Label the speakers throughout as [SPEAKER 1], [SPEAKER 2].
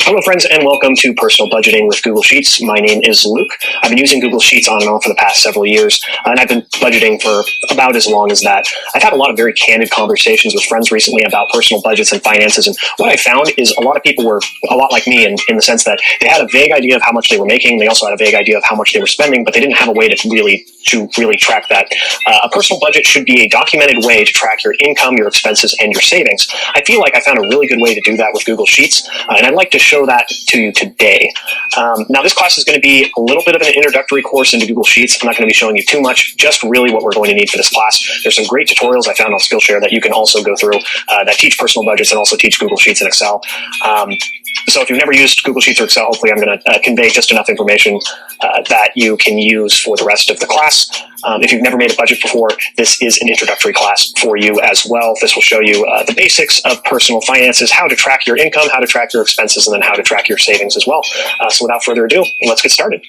[SPEAKER 1] Hello friends, and welcome to Personal Budgeting with Google Sheets. My name is Luke. I've been using Google Sheets on and off for the past several years, and I've been budgeting for about as long as that. I've had a lot of very candid conversations with friends recently about personal budgets and finances, and what I found is a lot of people were a lot like me in the sense that they had a vague idea of how much they were making. They also had a vague idea of how much they were spending, but they didn't have a way to really track that. A personal budget should be a documented way to track your income, your expenses, and your savings. I feel like I found a really good way to do that with Google Sheets, and I'd like to show that to you today. Now, this class is going to be a little bit of an introductory course into Google Sheets. I'm not going to be showing you too much, just really what we're going to need for this class. There's some great tutorials I found on Skillshare that you can also go through that teach personal budgets and also teach Google Sheets and Excel. So if you've never used Google Sheets or Excel, hopefully I'm going to convey just enough information that you can use for the rest of the class. If you've never made a budget before, this is an introductory class for you as well. This will show you the basics of personal finances, how to track your income, how to track your expenses, and then how to track your savings as well. So without further ado, let's get started.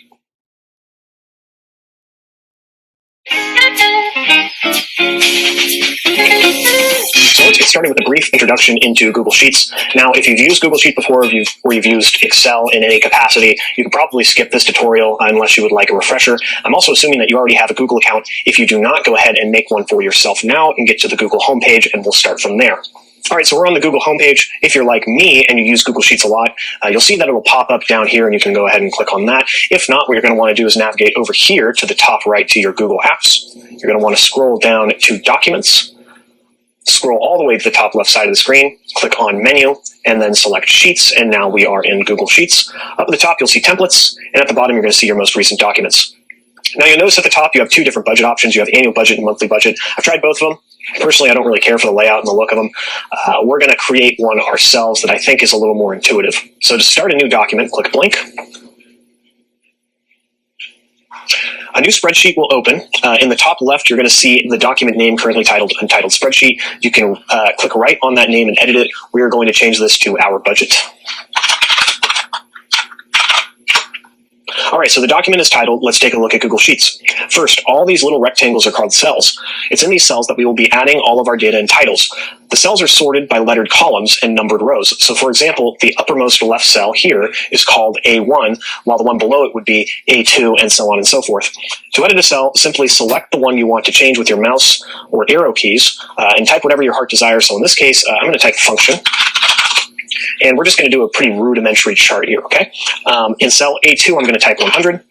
[SPEAKER 1] So let's get started with a brief introduction into Google Sheets. Now, if you've used Google Sheets before or you've used Excel in any capacity, you can probably skip this tutorial unless you would like a refresher. I'm also assuming that you already have a Google account. If you do not, go ahead and make one for yourself now and get to the Google homepage, and we'll start from there. All right, so we're on the Google homepage. If you're like me and you use Google Sheets a lot, you'll see that it will pop up down here, and you can go ahead and click on that. If not, what you're going to want to do is navigate over here to the top right to your Google Apps. You're going to want to scroll down to Documents, scroll all the way to the top left side of the screen, click on Menu, and then select Sheets, and now we are in Google Sheets. Up at the top, you'll see Templates, and at the bottom, you're going to see your most recent documents. Now, you'll notice at the top, you have two different budget options. You have annual budget and monthly budget. I've tried both of them. Personally, I don't really care for the layout and the look of them. We're going to create one ourselves that I think is a little more intuitive. So to start a new document, click Blank. A new spreadsheet will open. In the top left, you're going to see the document name currently titled Untitled Spreadsheet. You can click right on that name and edit it. We are going to change this to Our Budget. All right, so the document is titled. Let's take a look at Google Sheets. First, all these little rectangles are called cells. It's in these cells that we will be adding all of our data and titles. The cells are sorted by lettered columns and numbered rows. So for example, the uppermost left cell here is called A1, while the one below it would be A2, and so on and so forth. To edit a cell, simply select the one you want to change with your mouse or arrow keys and type whatever your heart desires. So in this case, I'm going to type function. And we're just going to do a pretty rudimentary chart here, okay? In cell A2, I'm going to type 100.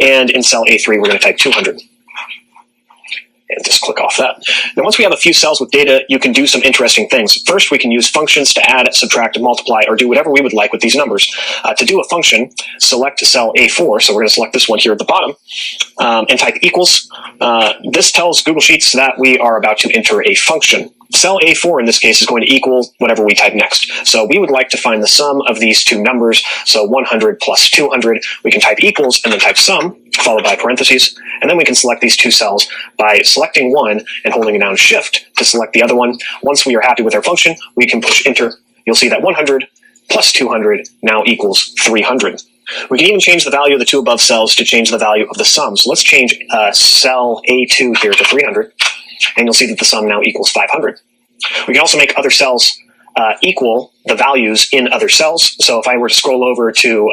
[SPEAKER 1] And in cell A3, we're going to type 200. And just click off that. Now, once we have a few cells with data, you can do some interesting things. First, we can use functions to add, subtract, multiply, or do whatever we would like with these numbers. To do a function, select cell A4. So we're going to select this one here at the bottom and type equals. This tells Google Sheets that we are about to enter a function. Cell A4 in this case is going to equal whatever we type next. So we would like to find the sum of these two numbers. So 100 plus 200, we can type equals and then type sum, followed by parentheses. And then we can select these two cells by selecting one and holding down Shift to select the other one. Once we are happy with our function, we can push Enter. You'll see that 100 plus 200 now equals 300. We can even change the value of the two above cells to change the value of the sum. So let's change cell A2 here to 300. And you'll see that the sum now equals 500. We can also make other cells equal the values in other cells. So if I were to scroll over to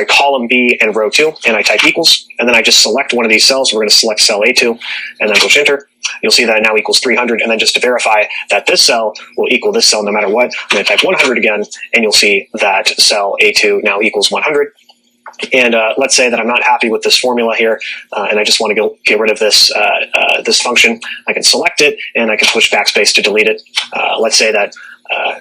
[SPEAKER 1] column B and row 2, and I type equals, and then I just select one of these cells, we're going to select cell A2, and then push Enter. You'll see that it now equals 300, and then just to verify that this cell will equal this cell no matter what, I'm going to type 100 again, and you'll see that cell A2 now equals 100. And let's say that I'm not happy with this formula here, and I just want to get rid of this this function. I can select it, and I can push backspace to delete it. Let's say that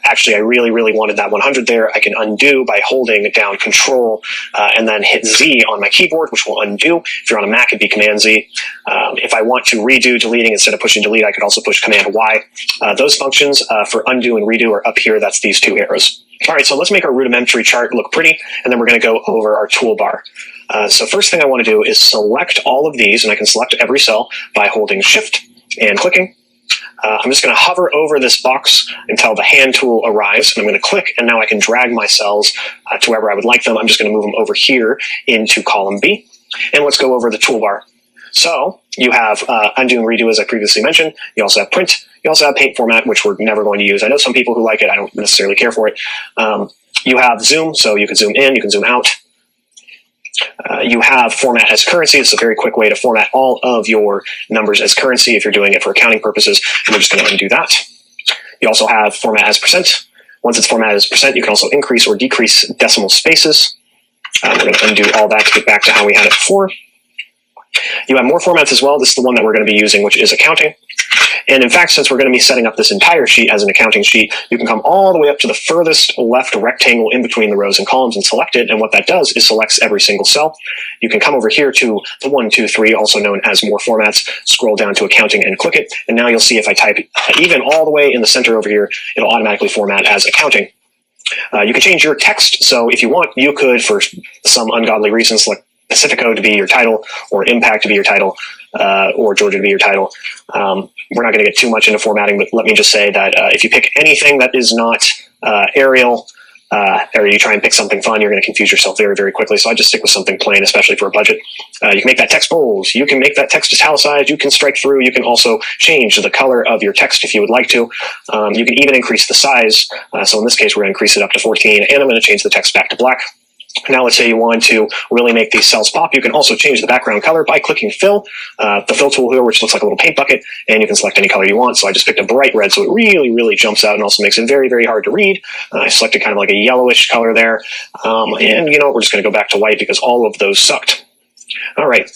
[SPEAKER 1] actually I really wanted that 100 there. I can undo by holding down Control and then hit Z on my keyboard, which will undo. If you're on a Mac, it'd be Command Z. If I want to redo deleting instead of pushing delete, I could also push Command Y. Those functions for undo and redo are up here. That's these two arrows. All right, so let's make our rudimentary chart look pretty, and then we're going to go over our toolbar. So first thing I want to do is select all of these, and I can select every cell by holding Shift and clicking. I'm just going to hover over this box until the hand tool arrives, and I'm going to click, and now I can drag my cells to wherever I would like them. I'm just going to move them over here into column B, and let's go over the toolbar. So you have undo and redo, as I previously mentioned. You also have print. You also have paint format, which we're never going to use. I know some people who like it. I don't necessarily care for it. You have zoom, so you can zoom in, you can zoom out. You have format as currency. It's a very quick way to format all of your numbers as currency if you're doing it for accounting purposes. And we're just going to undo that. You also have format as percent. Once it's formatted as percent, you can also increase or decrease decimal spaces. We're going to undo all that to get back to how we had it before. You have more formats as well. This is the one that we're going to be using, which is accounting. And in fact, since we're going to be setting up this entire sheet as an accounting sheet, you can come all the way up to the furthest left rectangle in between the rows and columns and select it. And what that does is selects every single cell. You can come over here to the 1, 2, 3, also known as more formats, scroll down to accounting and click it. And now you'll see if I type even all the way in the center over here, it'll automatically format as accounting. You can change your text. So if you want, you could, for some ungodly reason, select Pacifico to be your title, or Impact to be your title, or Georgia to be your title. We're not going to get too much into formatting, but let me just say that if you pick anything that is not Arial, or you try and pick something fun, you're going to confuse yourself very, very quickly. So I just stick with something plain, especially for a budget. You can make that text bold. You can make that text italicized. You can strike through. You can also change the color of your text if you would like to. You can even increase the size. So in this case, we're going to increase it up to 14, and I'm going to change the text back to black. Now, let's say you want to really make these cells pop. You can also change the background color by clicking Fill, the Fill tool here, which looks like a little paint bucket, and you can select any color you want. So I just picked a bright red, so it really, really jumps out and also makes it very, very hard to read. I selected kind of like a yellowish color there. And, you know, we're just going to go back to white because all of those sucked. All right.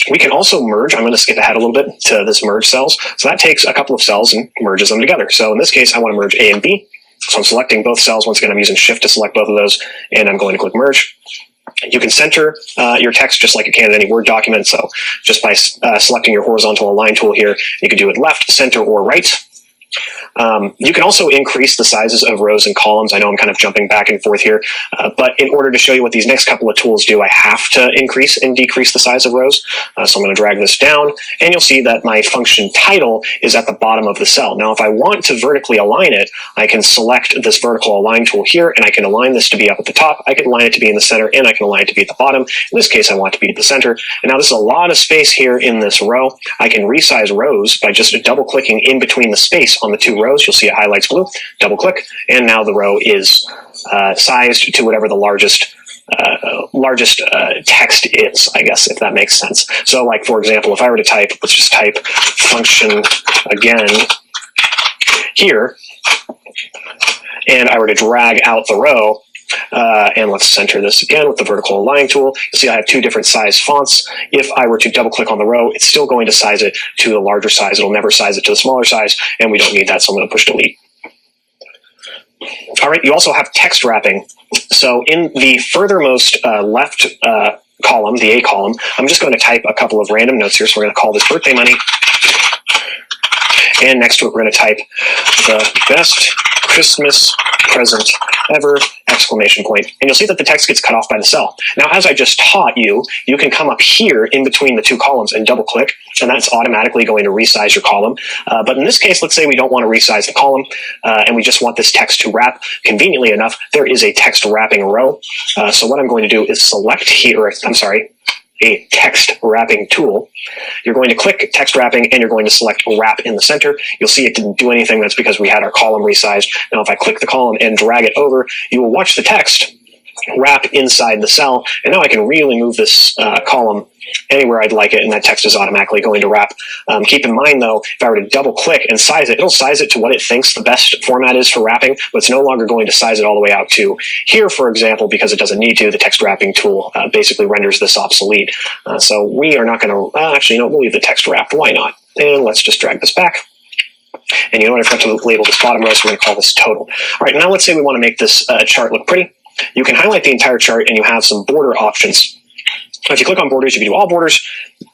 [SPEAKER 1] We can also merge. I'm going to skip ahead a little bit to this merge cells. So that takes a couple of cells and merges them together. So in this case, I want to merge A and B. So I'm selecting both cells. Once again, I'm using Shift to select both of those, and I'm going to click Merge. You can center your text just like you can in any Word document. So just by selecting your horizontal align tool here, you can do it left, center, or right. You can also increase the sizes of rows and columns. I know I'm kind of jumping back and forth here, but in order to show you what these next couple of tools do, I have to increase and decrease the size of rows. So I'm going to drag this down, and you'll see that my function title is at the bottom of the cell. Now, if I want to vertically align it, I can select this vertical align tool here, and I can align this to be up at the top. I can align it to be in the center, and I can align it to be at the bottom. In this case, I want it to be at the center. And now this is a lot of space here in this row. I can resize rows by just double-clicking in between the space on the two rows. You'll see it highlights blue. Double click, and now the row is sized to whatever the largest text is, I guess, if that makes sense. So, like, for example, if I were to type, let's just type function again here, and I were to drag out the row, and let's center this again with the vertical align tool. You'll see I have two different size fonts. If I were to double click on the row, it's still going to size it to the larger size. It'll never size it to the smaller size, and we don't need that, so I'm going to push delete. All right, you also have text wrapping. So in the furthermost left column, the A column, I'm just going to type a couple of random notes here. So we're going to call this birthday money. And next to it, we're going to type the best Christmas present ever, exclamation point. And you'll see that the text gets cut off by the cell. Now, as I just taught you, you can come up here in between the two columns and double click, and that's automatically going to resize your column. But in this case, let's say we don't want to resize the column, and we just want this text to wrap. Conveniently enough, there is a text wrapping row. So what I'm going to do is select here, a text wrapping tool. You're going to click text wrapping, and you're going to select wrap in the center. You'll see it didn't do anything. That's because we had our column resized. Now, if I click the column and drag it over, you will watch the text wrap inside the cell, and now I can really move this column anywhere I'd like it, and that text is automatically going to wrap. Keep in mind, though, if I were to double click and size it, it'll size it to what it thinks the best format is for wrapping, but it's no longer going to size it all the way out to here, for example, because it doesn't need to. The text wrapping tool basically renders this obsolete. So we are not going to, actually, no, we'll leave the text wrapped. Why not? And let's just drag this back. And you know what? I forgot to label this bottom row, so we're going to call this total. All right, now let's say we want to make this chart look pretty. You can highlight the entire chart, and you have some border options. If you click on borders, you can do all borders.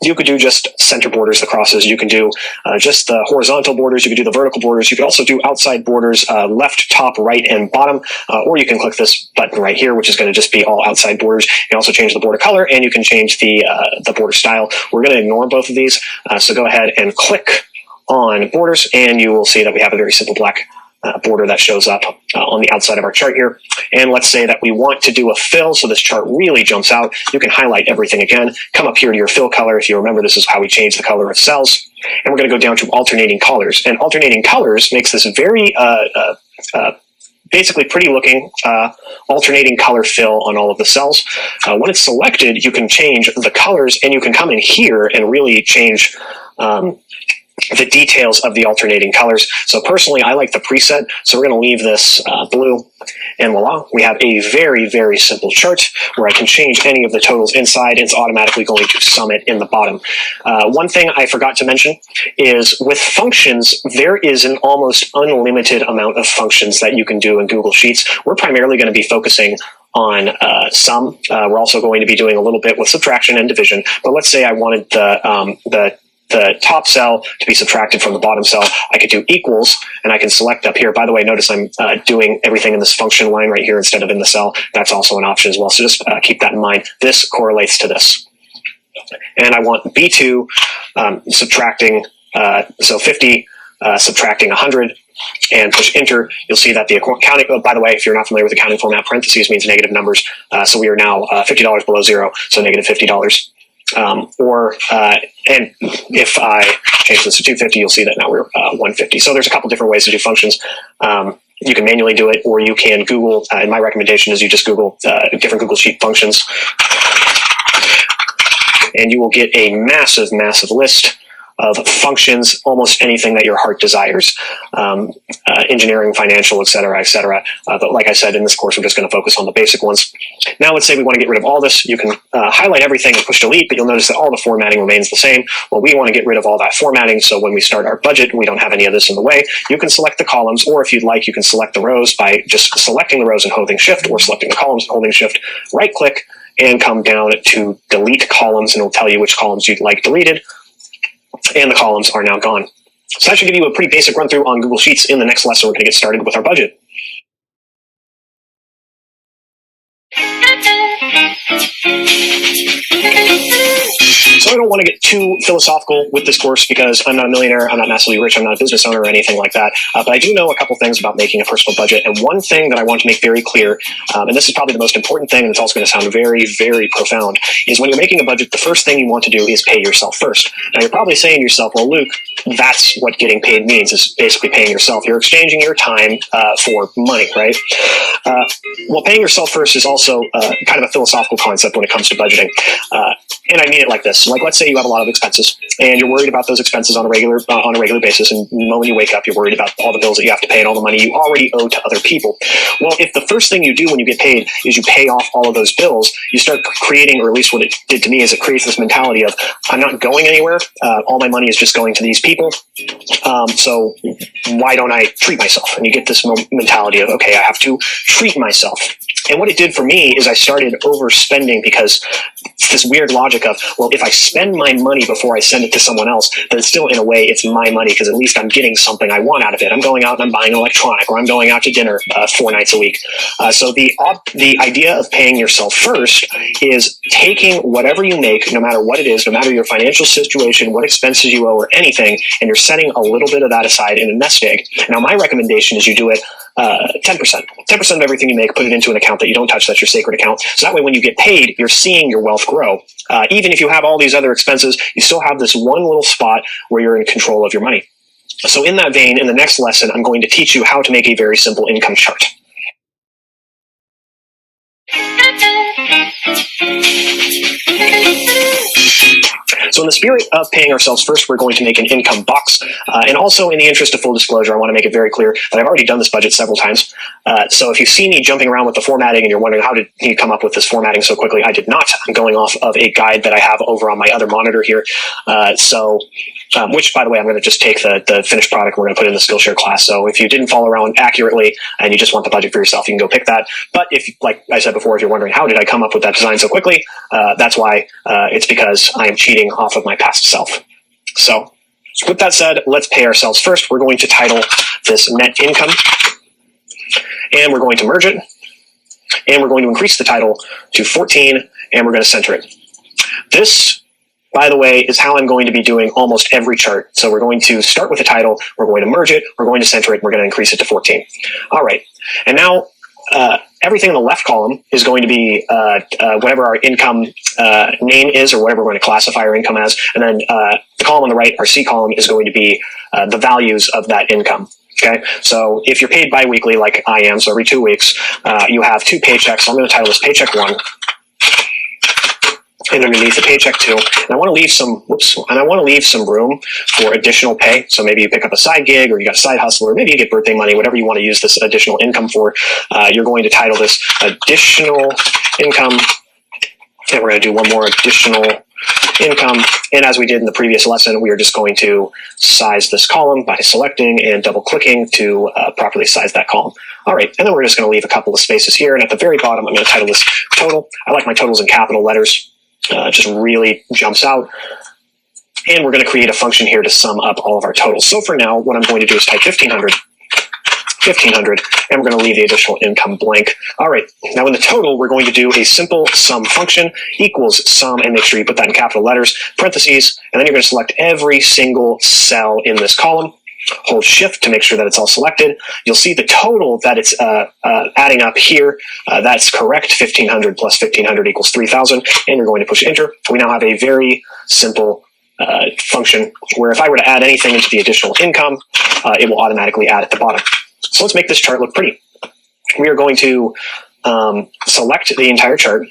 [SPEAKER 1] You could do just center borders, the crosses. You can do just the horizontal borders. You could do the vertical borders. You could also do outside borders, left, top, right, and bottom. Or you can click this button right here, which is going to just be all outside borders. You can also change the border color, and you can change the border style. We're going to ignore both of these. So go ahead and click on borders, and you will see that we have a very simple black border that shows up on the outside of our chart here. And let's say that we want to do a fill, so this chart really jumps out. You can highlight everything again, come up here to your fill color. If you remember, this is how we change the color of cells. And we're going to go down to alternating colors. And alternating colors makes this very basically pretty looking alternating color fill on all of the cells. When it's selected, you can change the colors, and you can come in here and really change the details of the alternating colors. So personally, I like the preset, so we're going to leave this blue, and voila, we have a very, very simple chart where I can change any of the totals inside. It's automatically going to sum it in the bottom. One thing I forgot to mention is with functions, there is an almost unlimited amount of functions that you can do in Google Sheets. We're primarily going to be focusing on sum. We're also going to be doing a little bit with subtraction and division, but let's say I wanted the top cell to be subtracted from the bottom cell. I could do equals, and I can select up here. By the way, notice I'm doing everything in this function line right here instead of in the cell. That's also an option as well, so just keep that in mind. This correlates to this. And I want B2 subtracting, so 50 subtracting 100, and push enter. You'll see that the accounting, by the way, if you're not familiar with accounting format, parentheses means negative numbers. So we are now $50 below zero, so negative $50. And if I change this to 250, you'll see that now we're 150. So there's a couple different ways to do functions. You can manually do it, or you can Google, and my recommendation is you just Google different Google Sheet functions, and you will get a massive, massive list of functions, almost anything that your heart desires, engineering, financial, et cetera, et cetera. But like I said, in this course, we're just going to focus on the basic ones. Now, let's say we want to get rid of all this. You can highlight everything and push delete, but you'll notice that all the formatting remains the same. Well, we want to get rid of all that formatting, so when we start our budget, we don't have any of this in the way. You can select the columns, or if you'd like, you can select the rows by just selecting the rows and holding Shift, or selecting the columns and holding Shift, right-click, and come down to delete columns, and it'll tell you which columns you'd like deleted. And the columns are now gone. So that should give you a pretty basic run through on Google Sheets. In the next lesson, we're going to get started with our budget. So I don't want to get too philosophical with this course because I'm not a millionaire, I'm not massively rich, I'm not a business owner or anything like that. But I do know a couple things about making a personal budget. And one thing that I want to make very clear, and this is probably the most important thing, and it's also going to sound very, very profound, is when you're making a budget, the first thing you want to do is pay yourself first. Now, you're probably saying to yourself, well, Luke, that's what getting paid means, is basically paying yourself. You're exchanging your time for money, right? Well, paying yourself first is also kind of a philosophical concept when it comes to budgeting. And I mean it like this. Like, let's say you have a lot of expenses, and you're worried about those expenses on a regular basis, and the moment you wake up, you're worried about all the bills that you have to pay and all the money you already owe to other people. Well, if the first thing you do when you get paid is you pay off all of those bills, you start creating, or at least what it did to me, is it creates this mentality of, I'm not going anywhere, all my money is just going to these people, so why don't I treat myself? And you get this mentality of, okay, I have to treat myself. And what it did for me is I started overspending, because this weird logic of, well, if I spend my money before I send it to someone else, then it's still, in a way, it's my money, because at least I'm getting something I want out of it. I'm going out and I'm buying an electronic, or I'm going out to dinner 4 nights a week. So the idea of paying yourself first is taking whatever you make, no matter what it is, no matter your financial situation, what expenses you owe, or anything, and you're setting a little bit of that aside in a nest egg. Now, my recommendation is you do it 10%. 10% of everything you make, put it into an account that you don't touch. That's your sacred account. So that way, when you get paid, you're seeing your wealth grow. Even if you have all these other expenses, you still have this one little spot where you're in control of your money. So in that vein, in the next lesson, I'm going to teach you how to make a very simple income chart. So in the spirit of paying ourselves first, we're going to make an income box. And also, in the interest of full disclosure, I want to make it very clear that I've already done this budget several times. So if you see me jumping around with the formatting and you're wondering, how did he come up with this formatting so quickly? I did not. I'm going off of a guide that I have over on my other monitor here. Which, by the way, I'm going to just take the finished product and we're going to put it in the Skillshare class. So if you didn't follow around accurately and you just want the budget for yourself, you can go pick that. But if, like I said before, if you're wondering, how did I come up with that design so quickly? That's why. It's because I am cheating off of my past self. So with that said, let's pay ourselves first. We're going to title this net income, and we're going to merge it, and we're going to increase the title to 14, and we're going to center it. This by the way, is how I'm going to be doing almost every chart. So we're going to start with the title, we're going to merge it, we're going to center it, and we're going to increase it to 14. All right, and now everything in the left column is going to be whatever our income name is, or whatever we're going to classify our income as, and then the column on the right, our C column, is going to be the values of that income. Okay, so if you're paid biweekly like I am, so every 2 weeks, you have 2 paychecks. So I'm going to title this Paycheck 1. And underneath the Paycheck 2, and I want to leave some room for additional pay. So maybe you pick up a side gig, or you got a side hustle, or maybe you get birthday money, whatever you want to use this additional income for. You're going to title this additional income, and we're going to do one more, additional income. And as we did in the previous lesson, we are just going to size this column by selecting and double clicking to properly size that column. All right, and then we're just going to leave a couple of spaces here. And at the very bottom, I'm going to title this total. I like my totals in capital letters. Just really jumps out. And we're going to create a function here to sum up all of our totals. So for now, what I'm going to do is type 1500, and we're going to leave the additional income blank. All right, now in the total, we're going to do a simple sum function, equals sum, and make sure you put that in capital letters, parentheses, and then you're going to select every single cell in this column. Hold shift to make sure that it's all selected. You'll see the total that it's adding up here. That's correct. 1500 plus 1500 equals 3000. And you're going to push enter. We now have a very simple function where if I were to add anything into the additional income, it will automatically add at the bottom. So let's make this chart look pretty. We are going to select the entire chart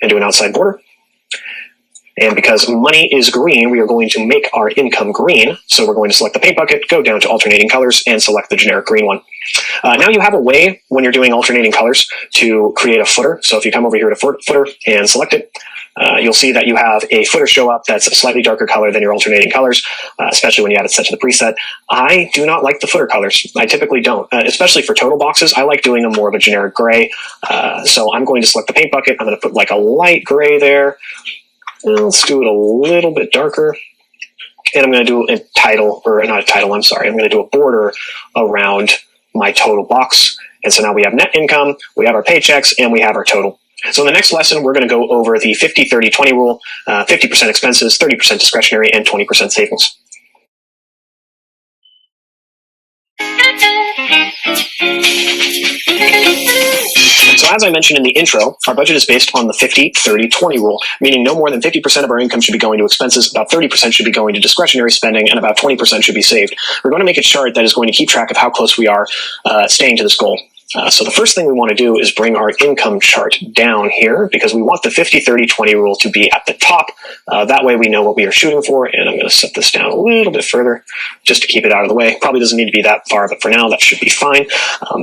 [SPEAKER 1] and do an outside border. And because money is green, we are going to make our income green. So we're going to select the paint bucket, go down to alternating colors, and select the generic green one. Now you have a way when you're doing alternating colors to create a footer. So if you come over here to footer and select it, you'll see that you have a footer show up that's a slightly darker color than your alternating colors, especially when you add it set to the preset. I do not like the footer colors. I typically don't, especially for total boxes. I like doing them more of a generic gray. So I'm going to select the paint bucket. I'm going to put like a light gray there. Let's do it a little bit darker. And I'm going to do a title, or not a title, I'm sorry. I'm going to do a border around my total box. And so now we have net income, we have our paychecks, and we have our total. So in the next lesson, we're going to go over the 50-30-20 rule, 50% expenses, 30% discretionary, and 20% savings. So as I mentioned in the intro, our budget is based on the 50-30-20 rule, meaning no more than 50% of our income should be going to expenses, about 30% should be going to discretionary spending, and about 20% should be saved. We're going to make a chart that is going to keep track of how close we are staying to this goal. So the first thing we want to do is bring our income chart down here, because we want the 50-30-20 rule to be at the top. That way we know what we are shooting for, and I'm going to set this down a little bit further just to keep it out of the way. Probably doesn't need to be that far, but for now that should be fine.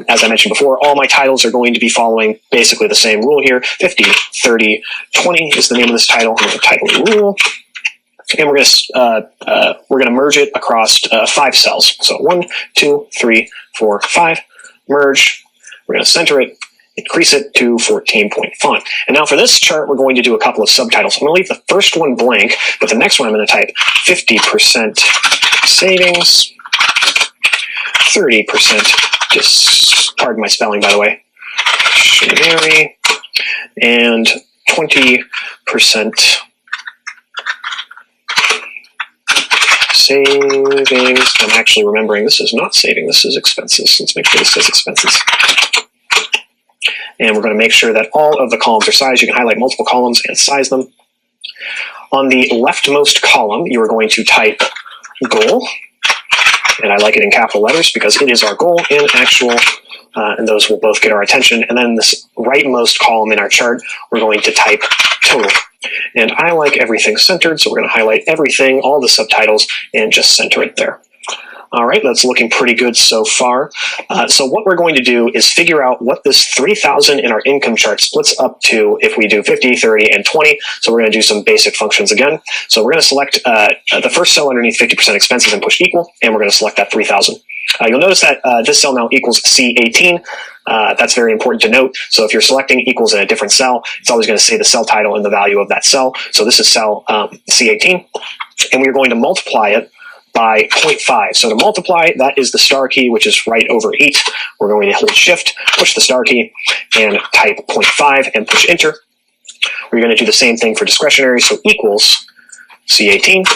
[SPEAKER 1] As I mentioned before, all my titles are going to be following basically the same rule here. 50-30-20 is the name of this title. I'm going to title the rule. And we're going to merge it across 5 cells. So 1, 2, 3, 4, 5. Merge. We're going to center it, increase it to 14-point font. And now for this chart, we're going to do a couple of subtitles. I'm going to leave the first one blank, but the next one I'm going to type 50% savings, 30%, pardon my spelling, by the way, discretionary, and 20% savings. I'm actually remembering this is not saving, this is expenses. Let's make sure this says expenses. And we're going to make sure that all of the columns are sized. You can highlight multiple columns and size them. On the leftmost column, you are going to type goal. And I like it in capital letters because it is our goal in actual, and those will both get our attention. And then this rightmost column in our chart, we're going to type total. And I like everything centered, so we're going to highlight everything, all the subtitles, and just center it there. All right, that's looking pretty good so far. So what we're going to do is figure out what this 3,000 in our income chart splits up to if we do 50, 30, and 20. So we're going to do some basic functions again. So we're going to select the first cell underneath 50% expenses and push equal, and we're going to select that 3,000. You'll notice that this cell now equals C18. That's very important to note. So if you're selecting equals in a different cell, it's always going to say the cell title and the value of that cell. So this is cell C18, and we're going to multiply it by 0.5. So to multiply, that is the star key, which is right over 8. We're going to hold shift, push the star key, and type 0.5 and push enter. We're going to do the same thing for discretionary. So equals C18.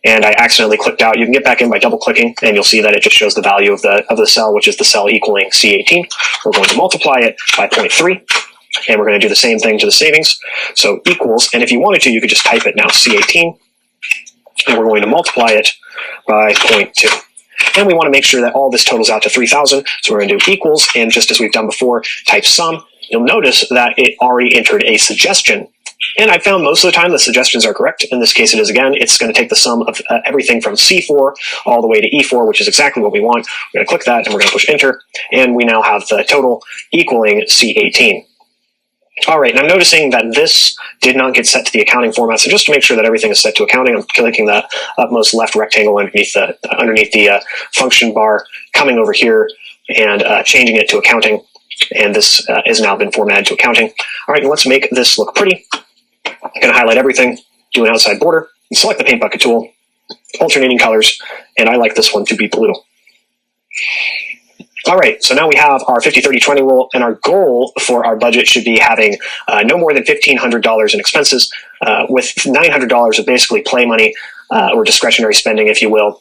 [SPEAKER 1] And I accidentally clicked out. You can get back in by double clicking, and you'll see that it just shows the value of the cell, which is the cell equaling C18. We're going to multiply it by 0.3, and we're going to do the same thing to the savings. So equals, and if you wanted to, you could just type it now, C18, and we're going to multiply it by 0.2. And we want to make sure that all this totals out to 3,000. So we're going to do equals, and just as we've done before, type sum. You'll notice that it already entered a suggestion. And I found most of the time the suggestions are correct. In this case, it is again. It's going to take the sum of everything from C4 all the way to E4, which is exactly what we want. We're going to click that, and we're going to push enter. And we now have the total equaling C18. All right, and I'm noticing that this did not get set to the accounting format. So just to make sure that everything is set to accounting, I'm clicking the upmost left rectangle underneath the function bar, coming over here and changing it to accounting. And this has now been formatted to accounting. All right, and let's make this look pretty. I'm going to highlight everything, do an outside border, and select the paint bucket tool, alternating colors, and I like this one to be blue. All right, so now we have our 50-30-20 rule, and our goal for our budget should be having no more than $1,500 in expenses, with $900 of basically play money, or discretionary spending, if you will,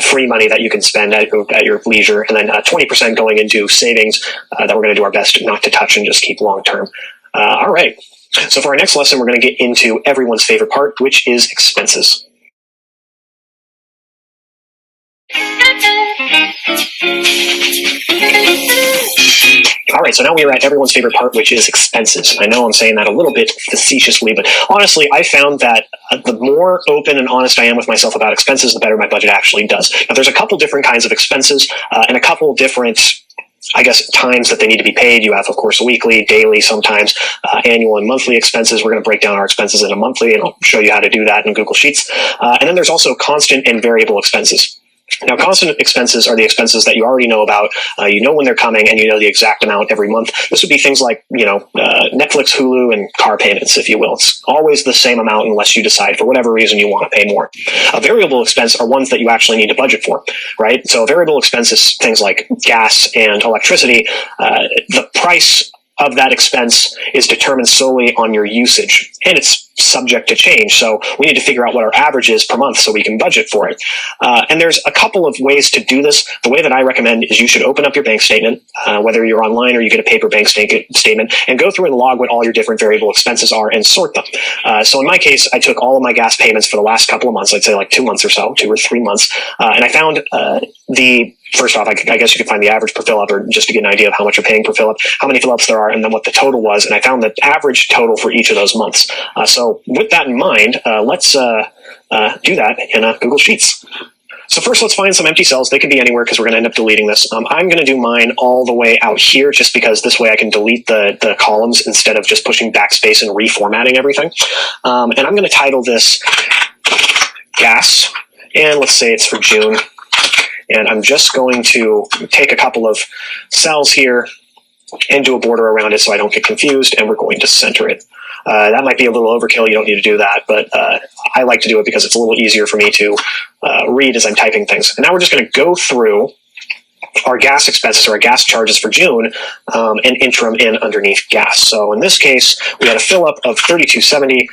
[SPEAKER 1] free money that you can spend at your leisure, and then 20% going into savings that we're going to do our best not to touch and just keep long term. All right, so for our next lesson, we're going to get into everyone's favorite part, which is expenses. All right, so now we are at everyone's favorite part, which is expenses. I know I'm saying that a little bit facetiously, but honestly, I found that the more open and honest I am with myself about expenses, the better my budget actually does. Now, there's a couple different kinds of expenses and a couple different, I guess, times that they need to be paid. You have, of course, weekly, daily, sometimes annual and monthly expenses. We're going to break down our expenses in a monthly, and I'll show you how to do that in Google Sheets. And then there's also constant and variable expenses. Now, constant expenses are the expenses that you already know about. You know when they're coming, and you know the exact amount every month. This would be things like, Netflix, Hulu, and car payments, if you will. It's always the same amount unless you decide for whatever reason you want to pay more. A variable expense are ones that you actually need to budget for, right? So a variable expense is things like gas and electricity. The price of that expense is determined solely on your usage, and it's subject to change. So we need to figure out what our average is per month so we can budget for it. And there's a couple of ways to do this. The way that I recommend is you should open up your bank statement, whether you're online or you get a paper bank statement, and go through and log what all your different variable expenses are and sort them. So in my case, I took all of my gas payments for the last couple of months, I'd say like 2 months or so, 2 or 3 months, and I found first off, I guess you could find the average per fill-up, or just to get an idea of how much you're paying per fill-up, how many fill-ups there are, and then what the total was. And I found the average total for each of those months. So with that in mind, let's do that in Google Sheets. So first, let's find some empty cells. They could be anywhere because we're going to end up deleting this. I'm going to do mine all the way out here just because this way I can delete the columns instead of just pushing backspace and reformatting everything. And I'm going to title this gas, and let's say it's for June. And I'm just going to take a couple of cells here and do a border around it so I don't get confused, and we're going to center it. That might be a little overkill. You don't need to do that, but I like to do it because it's a little easier for me to read as I'm typing things. And now we're just going to go through our gas expenses or our gas charges for June and enter them in underneath gas. So in this case, we had a fill up of $32.70.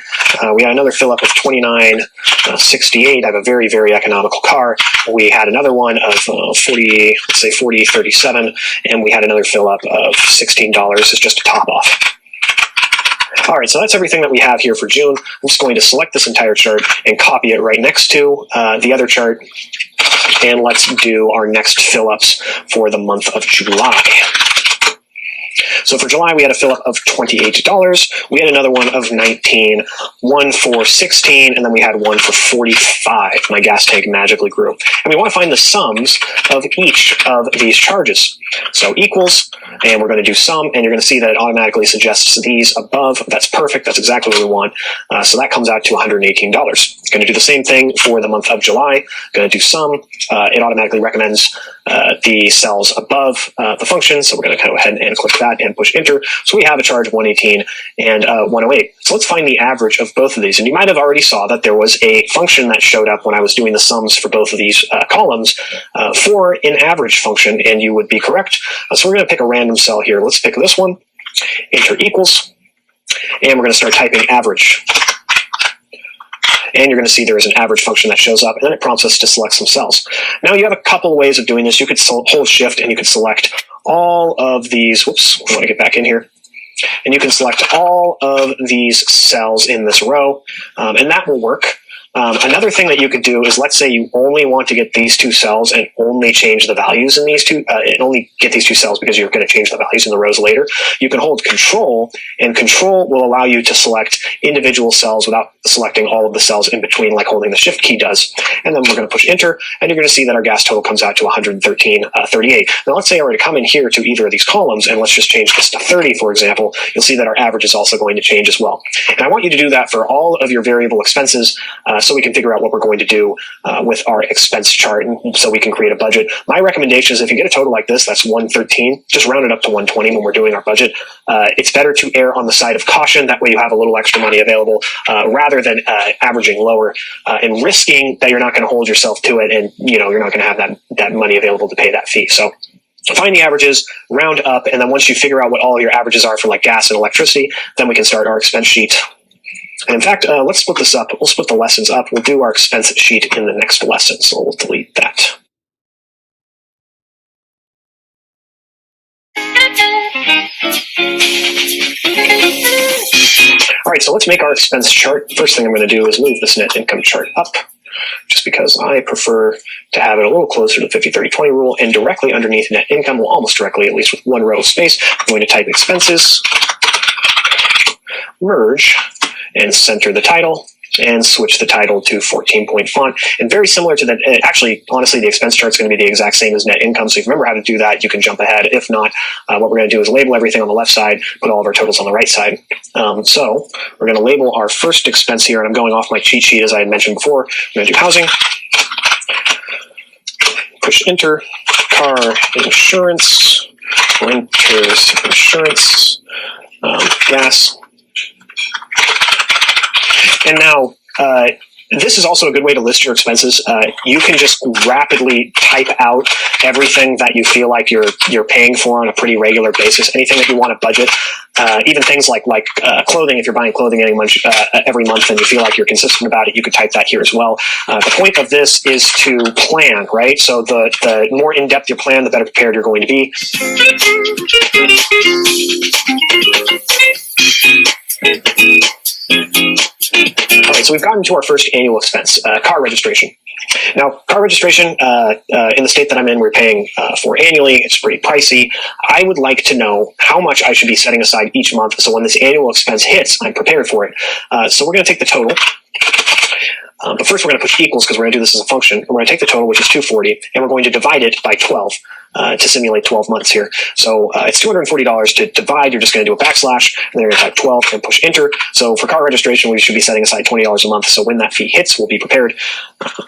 [SPEAKER 1] We had another fill up of $29.68. I have a very, very economical car. We had another one of $40.37, and we had another fill up of $16 as just a top off. All right, so that's everything that we have here for June. I'm just going to select this entire chart and copy it right next to the other chart. And let's do our next fill-ups for the month of July. So for July, we had a fill-up of $28. We had another one of $19, one for $16, and then we had one for $45. My gas tank magically grew. And we want to find the sums of each of these charges. So equals, and we're going to do sum, and you're going to see that it automatically suggests these above. That's perfect. That's exactly what we want. So that comes out to $118. Going to do the same thing for the month of July. Going to do sum. It automatically recommends the cells above the function, so we're going to go ahead and click that and push enter. So we have a charge of 118 and 108. So let's find the average of both of these. And you might have already saw that there was a function that showed up when I was doing the sums for both of these columns for an average function, and you would be correct. So we're going to pick a random cell here. Let's pick this one, enter equals, and we're going to start typing average. and you're going to see there is an average function that shows up, and then it prompts us to select some cells. Now you have a couple of ways of doing this. You could hold shift and you could select all of these. Whoops, I want to get back in here. And you can select all of these cells in this row, and that will work. Another thing that you could do is, let's say you only want to get these two cells and only change the values in these two, and only get these two cells because you're going to change the values in the rows later. You can hold Control, and Control will allow you to select individual cells without selecting all of the cells in between, like holding the Shift key does. And then we're going to push Enter, and you're going to see that our gas total comes out to 113.38. Now, let's say I were to come in here to either of these columns, and let's just change this to 30, for example. You'll see that our average is also going to change as well. And I want you to do that for all of your variable expenses, so we can figure out what we're going to do with our expense chart, and so we can create a budget. My recommendation is, if you get a total like this, that's 113, just round it up to 120 when we're doing our budget. It's better to err on the side of caution. That way you have a little extra money available, rather than averaging lower and risking that you're not going to hold yourself to it, and you're not going to have that money available to pay that fee. So find the averages, round up, and then once you figure out what all of your averages are for like gas and electricity, then we can start our expense sheet. And in fact, let's split this up. We'll split the lessons up. We'll do our expense sheet in the next lesson, so we'll delete that. All right, so let's make our expense chart. First thing I'm going to do is move this net income chart up, just because I prefer to have it a little closer to the 50-30-20 rule, and directly underneath net income, well, almost directly, at least with one row of space, I'm going to type expenses, merge, and center the title, and switch the title to 14-point font. And very similar to that, actually, honestly, the expense chart is going to be the exact same as net income. So if you remember how to do that, you can jump ahead. If not, what we're going to do is label everything on the left side, put all of our totals on the right side. So we're going to label our first expense here, and I'm going off my cheat sheet as I had mentioned before. I'm going to do housing, push Enter, car insurance, renters insurance, gas. And now, this is also a good way to list your expenses. You can just rapidly type out everything that you feel like you're paying for on a pretty regular basis. Anything that you want to budget, even things like clothing. If you're buying clothing every month and you feel like you're consistent about it, you could type that here as well. The point of this is to plan, right? So the more in depth your plan, the better prepared you're going to be. All right, so we've gotten to our first annual expense, car registration. Now, car registration, in the state that I'm in, we're paying for annually. It's pretty pricey. I would like to know how much I should be setting aside each month, so when this annual expense hits, I'm prepared for it. So we're going to take the total. But first, we're going to push equals because we're going to do this as a function. And we're going to take the total, which is 240, and we're going to divide it by 12 to simulate 12 months here. So it's $240 to divide. You're just going to do a backslash, and then you're going to type 12 and push Enter. So for car registration, we should be setting aside $20 a month. So when that fee hits, we'll be prepared.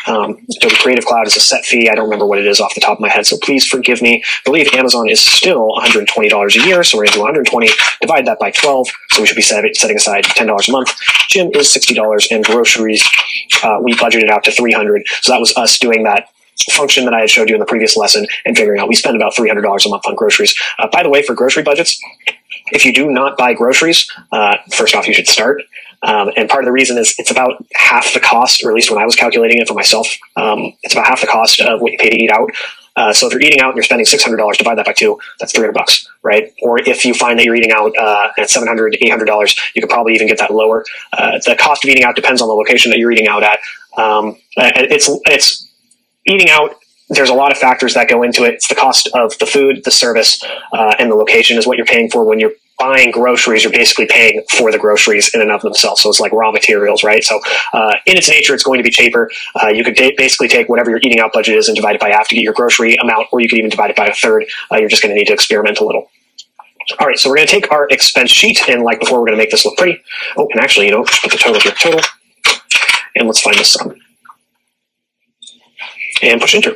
[SPEAKER 1] Adobe Creative Cloud is a set fee. I don't remember what it is off the top of my head, so please forgive me. I believe Amazon is still $120 a year, so we're going to do 120, divide that by 12, so we should be setting aside $10 a month. Gym is $60, and groceries, we budgeted out to $300. So that was us doing that function that I had showed you in the previous lesson and figuring out we spend about $300 a month on groceries. By the way, for grocery budgets, if you do not buy groceries, first off, you should start. And part of the reason is it's about half the cost, or at least when I was calculating it for myself, it's about half the cost of what you pay to eat out. So if you're eating out and you're spending $600, divide that by 2, that's $300, right? Or if you find that you're eating out at $700, $800, you could probably even get that lower. The cost of eating out depends on the location that you're eating out at. It's eating out. There's a lot of factors that go into it. It's the cost of the food, the service, and the location is what you're paying for. When you're buying groceries, you're basically paying for the groceries in and of themselves. So it's like raw materials, right? So in its nature, it's going to be cheaper. You could basically take whatever your eating out budget is and divide it by half to get your grocery amount, or you could even divide it by a third. You're just going to need to experiment a little. All right, so we're going to take our expense sheet, and like before, we're going to make this look pretty. Oh, and actually, just put the total here, total. And let's find the sum. And push Enter.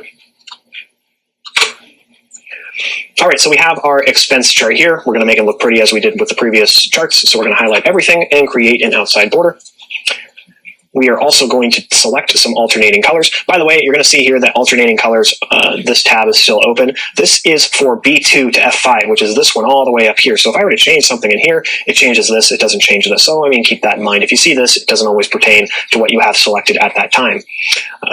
[SPEAKER 1] All right, so we have our expense chart here. We're going to make it look pretty as we did with the previous charts. So we're going to highlight everything and create an outside border. we are also going to select some alternating colors. By the way, you're going to see here that alternating colors, this tab is still open. This is for B2 to F5, which is this one all the way up here. So if I were to change something in here, it changes this, it doesn't change this. So I mean, keep that in mind. If you see this, it doesn't always pertain to what you have selected at that time.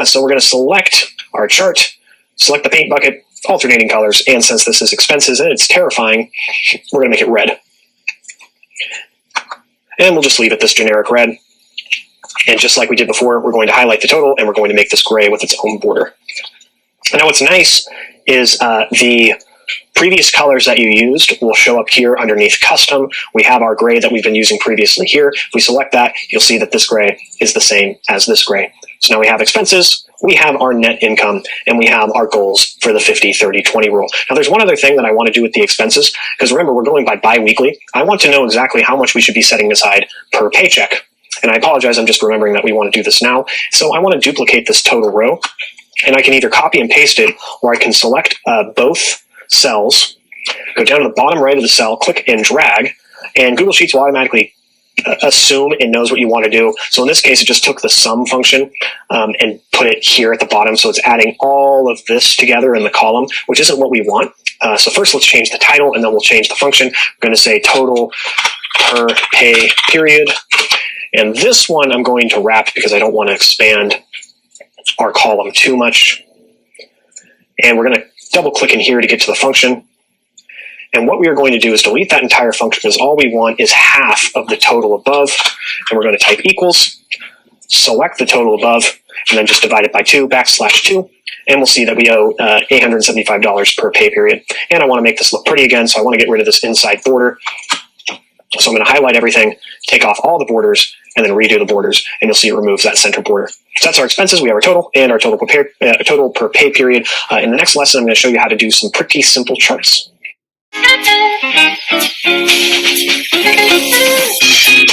[SPEAKER 1] So we're going to select our chart, select the paint bucket, alternating colors, and since this is expenses and it's terrifying, we're going to make it red. And we'll just leave it this generic red. And just like we did before, we're going to highlight the total and we're going to make this gray with its own border. Now what's nice is the previous colors that you used will show up here underneath custom. We have our gray that we've been using previously here. If we select that, you'll see that this gray is the same as this gray. So now we have expenses, we have our net income, and we have our goals for the 50, 30, 20 rule. Now there's one other thing that I want to do with the expenses, because remember, we're going by bi-weekly. I want to know exactly how much we should be setting aside per paycheck. And I apologize, I'm just remembering that we want to do this now. So I want to duplicate this total row, and I can either copy and paste it, or I can select both cells, go down to the bottom right of the cell, click and drag, and Google Sheets will automatically assume it knows what you want to do. So in this case, it just took the sum function and put it here at the bottom. So it's adding all of this together in the column, which isn't what we want. So first, let's change the title, and then we'll change the function. We're going to say total per pay period. And this one I'm going to wrap because I don't want to expand our column too much. And we're going to double click in here to get to the function. And what we are going to do is delete that entire function because all we want is half of the total above. And we're going to type equals, select the total above, and then just divide it by 2, \2. And we'll see that we owe $875 per pay period. And I want to make this look pretty again, so I want to get rid of this inside border. So I'm going to highlight everything, take off all the borders, and then redo the borders, and you'll see it removes that center border. So that's our expenses. We have our total and our total per pay period. In the next lesson, I'm going to show you how to do some pretty simple charts.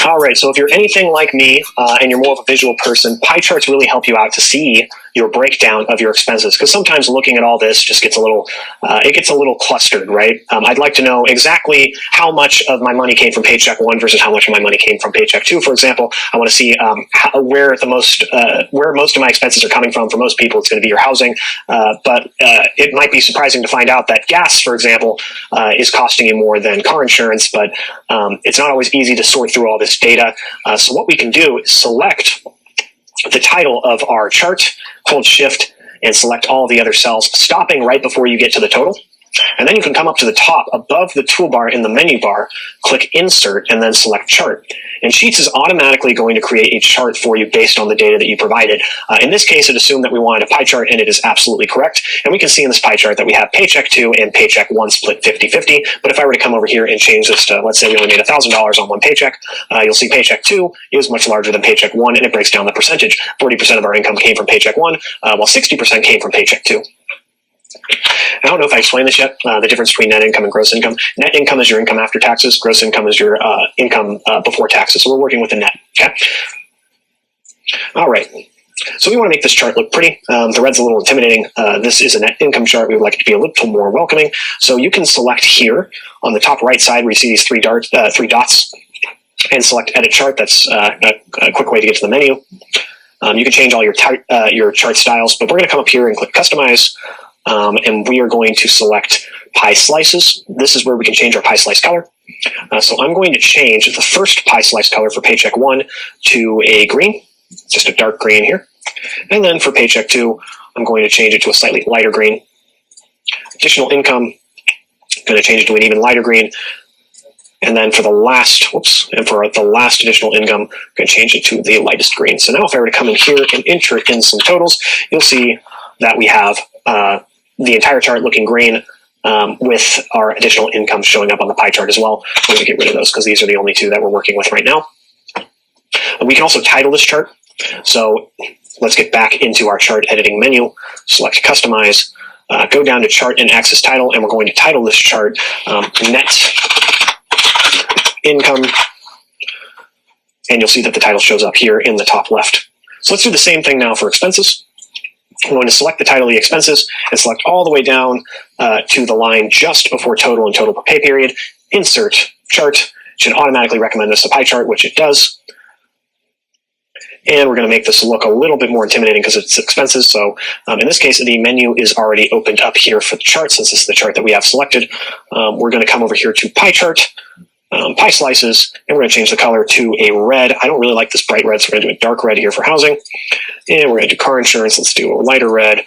[SPEAKER 1] All right, so if you're anything like me and you're more of a visual person, pie charts really help you out to see your breakdown of your expenses, because sometimes looking at all this just gets a little, clustered, right? I'd like to know exactly how much of my money came from paycheck 1 versus how much of my money came from paycheck 2, for example. I want to see where most of my expenses are coming from. For most people, it's going to be your housing, but it might be surprising to find out that gas, for example, is costing you more than car insurance, but it's not always easy to sort through all this data. So what we can do is select the title of our chart, hold shift, and select all the other cells, stopping right before you get to the total. And then you can come up to the top above the toolbar in the menu bar, click insert, and then select chart. And Sheets is automatically going to create a chart for you based on the data that you provided. In this case, it assumed that we wanted a pie chart, and it is absolutely correct. And we can see in this pie chart that we have paycheck 2 and paycheck 1 split 50-50. But if I were to come over here and change this to, let's say we only made $1,000 on one paycheck, you'll see paycheck 2 is much larger than paycheck 1, and it breaks down the percentage. 40% of our income came from paycheck 1, while 60% came from paycheck 2. I don't know if I explained this yet, the difference between net income and gross income. Net income is your income after taxes. Gross income is your income before taxes. So we're working with the net, okay? All right. So we want to make this chart look pretty. The red's a little intimidating. This is a net income chart. We would like it to be a little more welcoming. So you can select here on the top right side where you see these three dots, and select Edit Chart. That's a quick way to get to the menu. You can change all your chart styles, but we're going to come up here and click Customize. And we are going to select pie slices. This is where we can change our pie slice color. So I'm going to change the first pie slice color for paycheck 1 to a green, just a dark green here. And then for paycheck 2, I'm going to change it to a slightly lighter green. Additional income, I'm going to change it to an even lighter green. And then for the last, additional income, I'm going to change it to the lightest green. So now if I were to come in here and enter in some totals, you'll see that we have the entire chart looking green with our additional income showing up on the pie chart as well. I'm going to get rid of those because these are the only two that we're working with right now. We can also title this chart. So let's get back into our chart editing menu, select Customize, go down to Chart and Axis Title, and we're going to title this chart Net Income. And you'll see that the title shows up here in the top left. So let's do the same thing now for expenses. I'm going to select the title of the expenses and select all the way down to the line just before total and total per pay period. Insert chart. It should automatically recommend us a pie chart, which it does. And we're going to make this look a little bit more intimidating because it's expenses. So in this case, the menu is already opened up here for the chart, since this is the chart that we have selected. We're going to come over here to pie chart, pie slices, and we're going to change the color to a red. I don't really like this bright red, so we're going to do a dark red here for housing. And we're going to do car insurance. Let's do a lighter red.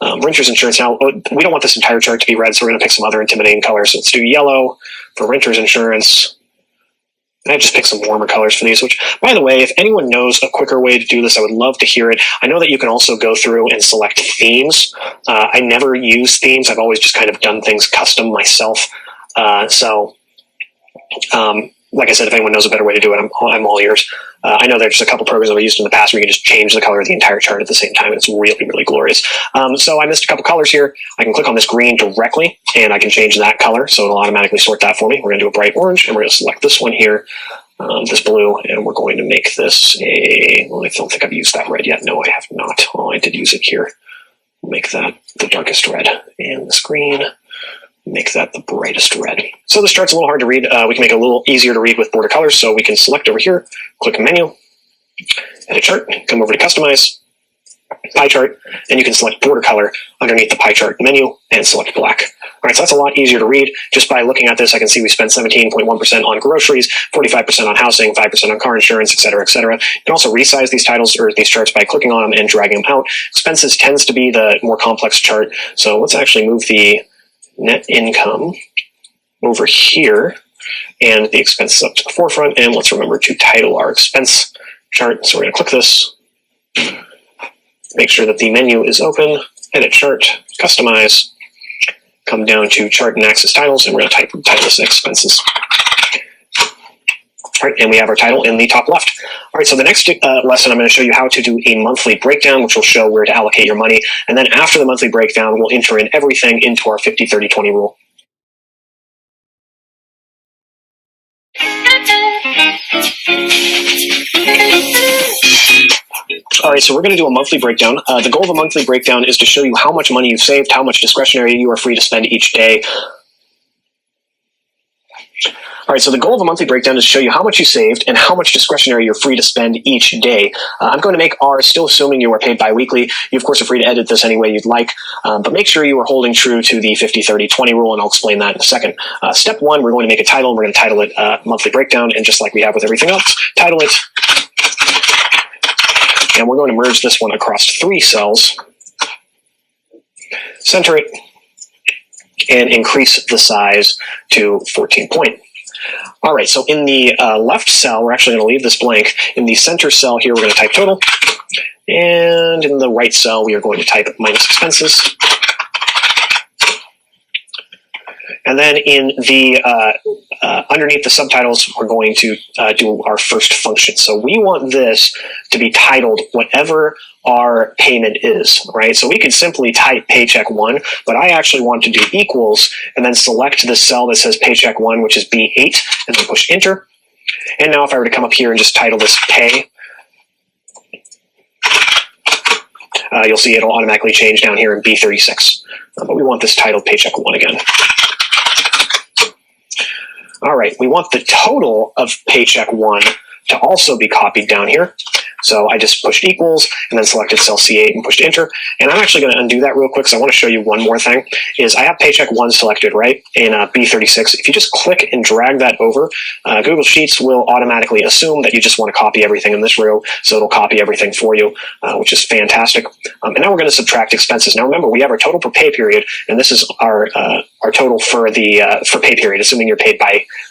[SPEAKER 1] Renter's insurance. Now, we don't want this entire chart to be red, so we're going to pick some other intimidating colors. So let's do yellow for renter's insurance. I just picked some warmer colors for these, which, by the way, if anyone knows a quicker way to do this, I would love to hear it. I know that you can also go through and select themes. I never use themes. I've always just kind of done things custom myself. Like I said, if anyone knows a better way to do it, I'm all ears. I know there's a couple programs that we used in the past where you can just change the color of the entire chart at the same time, and it's really, really glorious. So I missed a couple colors here. I can click on this green directly, and I can change that color, so it'll automatically sort that for me. We're going to do a bright orange, and we're going to select this one here, this blue, and we're going to make this well, I don't think I've used that red yet. No, I have not. Oh, I did use it here. Make that the darkest red, and this green, make that the brightest red. So this chart's a little hard to read. We can make it a little easier to read with border colors. So we can select over here, click menu, edit chart, come over to customize, pie chart, and you can select border color underneath the pie chart menu and select black. All right, so that's a lot easier to read. Just by looking at this, I can see we spent 17.1% on groceries, 45% on housing, 5% on car insurance, et cetera, et cetera. You can also resize these titles or these charts by clicking on them and dragging them out. Expenses tends to be the more complex chart. So let's actually move the net income over here and the expenses up to the forefront, and let's remember to title our expense chart. So we're going to click this, make sure that the menu is open, edit chart, customize, come down to chart and access titles, and we're going to title this expenses. All right, and we have our title in the top left. All right, so the next lesson, I'm going to show you how to do a monthly breakdown, which will show where to allocate your money. And then after the monthly breakdown, we'll enter in everything into our 50-30-20 rule. All right, so we're going to do a monthly breakdown. The goal of a monthly breakdown is to show you how much money you've saved, how much discretionary you are free to spend each day. All right, so the goal of a monthly breakdown is to show you how much you saved and how much discretionary you're free to spend each day. I'm going to make ours, still assuming you are paid bi-weekly. You, of course, are free to edit this any way you'd like, but make sure you are holding true to the 50-30-20 rule, and I'll explain that in a second. Step one, we're going to make a title, and we're going to title it monthly breakdown, and just like we have with everything else, title it. And we're going to merge this one across 3 cells, center it, and increase the size to 14 point. All right, so in the left cell, we're actually going to leave this blank. In the center cell here, we're going to type total. And in the right cell, we are going to type minus expenses. And then in the underneath the subtitles, we're going to do our first function. So we want this to be titled whatever our payment is, right? So we could simply type paycheck 1, but I actually want to do equals and then select the cell that says paycheck 1, which is B8, and then push enter. And now if I were to come up here and just title this pay, you'll see it'll automatically change down here in B36. But we want this titled paycheck 1 again. All right, we want the total of paycheck 1 to also be copied down here. So I just pushed equals and then selected cell C8 and pushed enter. And I'm actually going to undo that real quick, because I want to show you one more thing. Is I have paycheck 1 selected, right, in B36. If you just click and drag that over, Google Sheets will automatically assume that you just want to copy everything in this row, so it'll copy everything for you, which is fantastic. And now we're going to subtract expenses. Now remember, we have our total per pay period, and this is our total for the for pay period, assuming you're paid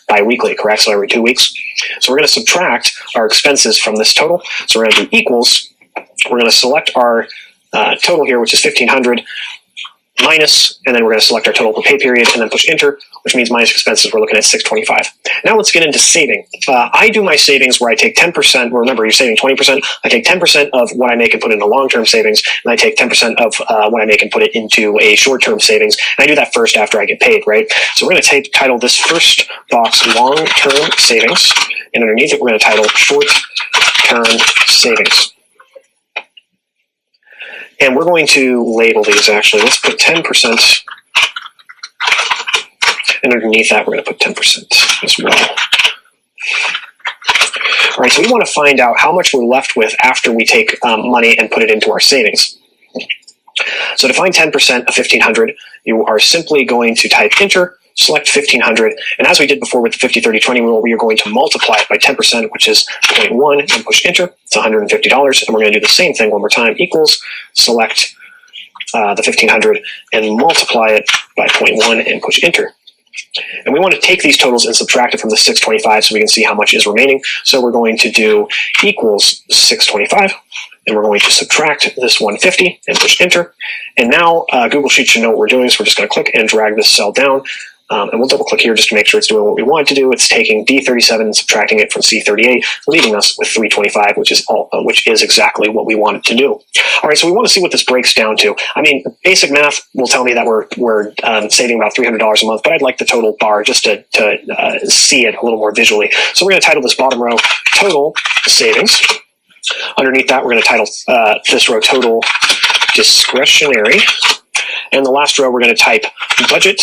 [SPEAKER 1] bi-weekly, correct? So every 2 weeks. So we're going to subtract our expenses from this total. So we're going to do equals. We're going to select our total here, which is 1,500, minus, and then we're going to select our total per pay period and then push enter, which means minus expenses, we're looking at 625. Now let's get into saving. I do my savings where I take 10%, remember you're saving 20%, I take 10% of what I make and put it into long-term savings, and I take 10% of what I make and put it into a short-term savings, and I do that first after I get paid, right? So we're going to title this first box long-term savings, and underneath it we're going to title short-term savings. And we're going to label these actually. Let's put 10%. And underneath that, we're going to put 10% as well. All right, so we want to find out how much we're left with after we take money and put it into our savings. So to find 10% of 1,500, you are simply going to type enter, select 1,500, and as we did before with the 50-30-20 rule, we are going to multiply it by 10%, which is 0.1, and push enter. It's $150, and we're going to do the same thing one more time, equals, select the 1,500, and multiply it by 0.1, and push enter. And we want to take these totals and subtract it from the 625 so we can see how much is remaining. So we're going to do equals 625, and we're going to subtract this 150 and push enter. And now Google Sheets should know what we're doing, so we're just going to click and drag this cell down. And we'll double click here just to make sure it's doing what we want it to do. It's taking D37 and subtracting it from C38, leaving us with 325, which is exactly what we want it to do. All right, so we want to see what this breaks down to. I mean, basic math will tell me that we're saving about $300 a month, but I'd like the total bar just to see it a little more visually. So we're going to title this bottom row total savings. Underneath that, we're going to title this row total discretionary. And the last row, we're going to type budget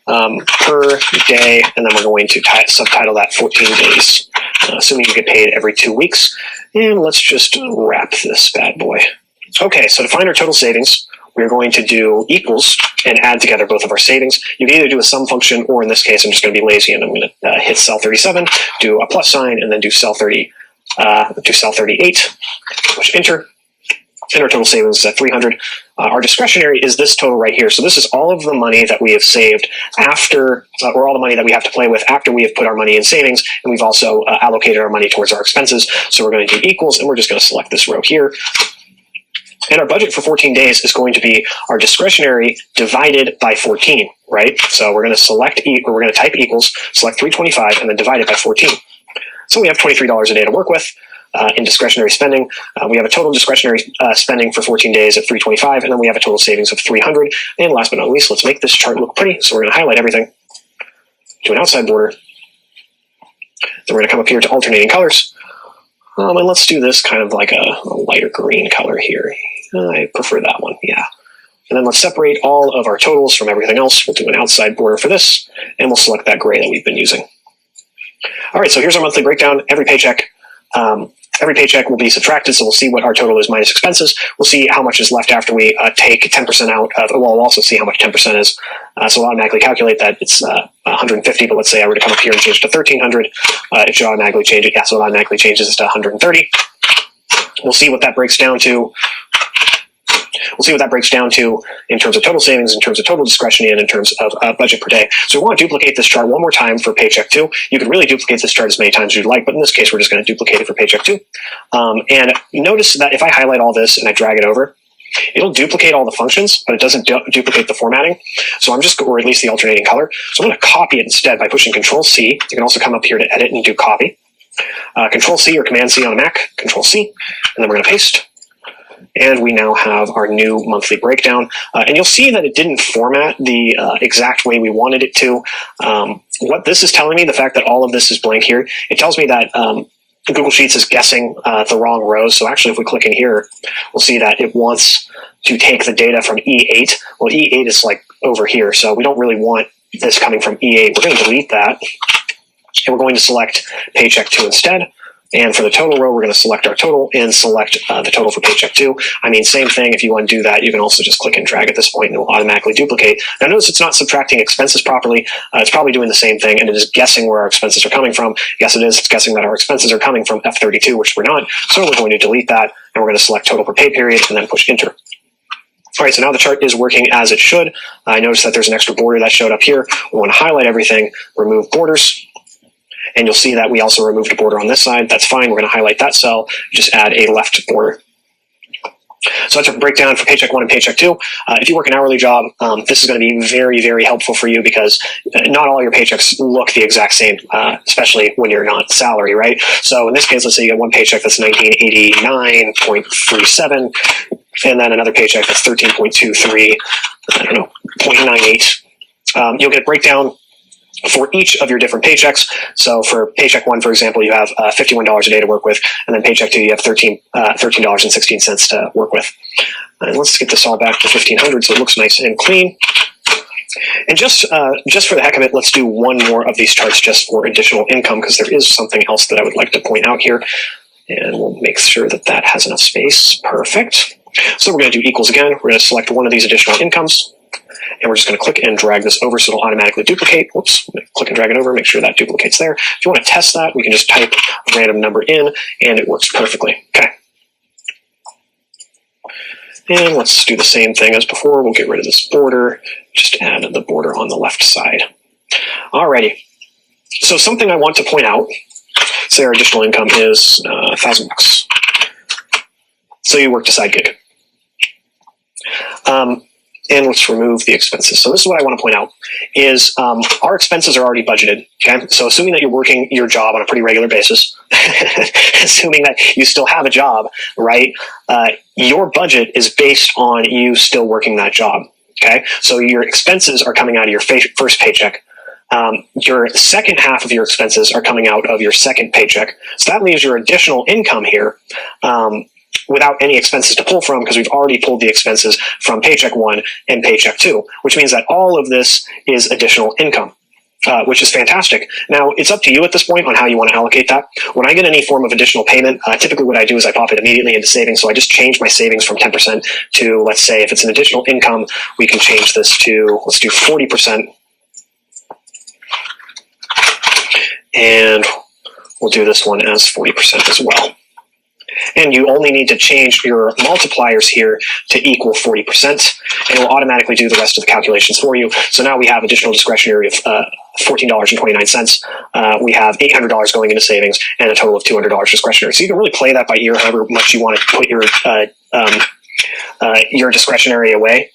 [SPEAKER 1] per day, and then we're going to subtitle that 14 days, assuming you get paid every 2 weeks. And let's just wrap this bad boy. Okay, so to find our total savings, we're going to do equals and add together both of our savings. You can either do a sum function, or in this case, I'm just going to be lazy, and I'm going to hit cell 37, do a plus sign, and then do cell 38, push enter. And our total savings is at 300. Our discretionary is this total right here. So this is all of the money that we have saved after, or all the money that we have to play with after we have put our money in savings, and we've also allocated our money towards our expenses. So we're going to do equals, and we're just going to select this row here. And our budget for 14 days is going to be our discretionary divided by 14, right? So we're going to select, or we're going to type equals, select 325, and then divide it by 14. So we have $23 a day to work with. In discretionary spending, we have a total discretionary spending for 14 days at 325, and then we have a total savings of 300. And last but not least, let's make this chart look pretty. So we're going to highlight everything, do an outside border. Then we're going to come up here to alternating colors, and let's do this kind of like a lighter green color here. I prefer that one, yeah. And then let's separate all of our totals from everything else. We'll do an outside border for this, and we'll select that gray that we've been using. All right, so here's our monthly breakdown. Every paycheck will be subtracted, so we'll see what our total is minus expenses. We'll see how much is left after we take 10% out of, well, we'll also see how much 10% is. So we'll automatically calculate that it's 150, but let's say I were to come up here and change it to 1,300, it should automatically change it. Yeah, so it automatically changes it to 130. We'll see what that breaks down to. We'll see what that breaks down to in terms of total savings, in terms of total discretionary, and in terms of budget per day. So we want to duplicate this chart one more time for paycheck 2. You can really duplicate this chart as many times as you'd like, but in this case, we're just going to duplicate it for paycheck 2. And notice that if I highlight all this and I drag it over, it'll duplicate all the functions, but it doesn't duplicate the formatting. So I'm just, or at least the alternating color. So I'm going to copy it instead by pushing Control-C. You can also come up here to edit and do copy. Control-C or Command-C on a Mac, Control-C, and then we're going to paste. And we now have our new monthly breakdown. And you'll see that it didn't format the exact way we wanted it to. What this is telling me, the fact that all of this is blank here, it tells me that Google Sheets is guessing the wrong rows. So actually, if we click in here, we'll see that it wants to take the data from E8. Well, E8 is like over here, so we don't really want this coming from E8. We're going to delete that, and we're going to select paycheck 2 instead. And for the total row, we're going to select our total and select the total for paycheck 2. I mean, same thing. If you want to do that, you can also just click and drag at this point, and it will automatically duplicate. Now, notice it's not subtracting expenses properly. It's probably doing the same thing, and it is guessing where our expenses are coming from. Yes, it is. It's guessing that our expenses are coming from F32, which we're not. So we're going to delete that, and we're going to select total per pay period, and then push enter. All right, so now the chart is working as it should. I noticed that there's an extra border that showed up here. We want to highlight everything, remove borders. And you'll see that we also removed a border on this side. That's fine. We're going to highlight that cell, just add a left border. So that's a breakdown for paycheck 1 and paycheck 2. If you work an hourly job, this is going to be very, very helpful for you because not all your paychecks look the exact same, especially when you're not salary, right? So in this case, let's say you get one paycheck that's $1989.37, and then another paycheck that's 13.23, I don't know, 0.98. You'll get a breakdown for each of your different paychecks. So for paycheck 1, for example, you have $51 a day to work with, and then paycheck 2, you have $13.16 to work with. And let's get this all back to 1,500 so it looks nice and clean. And just for the heck of it, let's do one more of these charts just for additional income, because there is something else that I would like to point out here. And we'll make sure that that has enough space. Perfect. So we're going to do equals again. We're going to select one of these additional incomes, and we're just going to click and drag this over so it'll automatically duplicate. Whoops, click and drag it over, make sure that duplicates there. If you want to test that, we can just type a random number in, and it works perfectly. Okay. And let's do the same thing as before. We'll get rid of this border, just add the border on the left side. Alrighty. So something I want to point out, say our additional income is $1,000. So you worked a side gig. And let's remove the expenses. So this is what I want to point out is our expenses are already budgeted. Okay, so assuming that you're working your job on a pretty regular basis, assuming that you still have a job, right? Your budget is based on you still working that job. Okay, so your expenses are coming out of your first paycheck. Your second half of your expenses are coming out of your second paycheck. So that leaves your additional income here. Without any expenses to pull from, because we've already pulled the expenses from paycheck 1 and paycheck 2, which means that all of this is additional income, which is fantastic. Now, it's up to you at this point on how you want to allocate that. When I get any form of additional payment, typically what I do is I pop it immediately into savings. So I just change my savings from 10% to, let's say, if it's an additional income, we can change this to, let's do 40%. And we'll do this one as 40% as well. And you only need to change your multipliers here to equal 40%, and it will automatically do the rest of the calculations for you. So now we have additional discretionary of $14.29. We have $800 going into savings and a total of $200 discretionary. So you can really play that by ear, however much you want to put your discretionary away.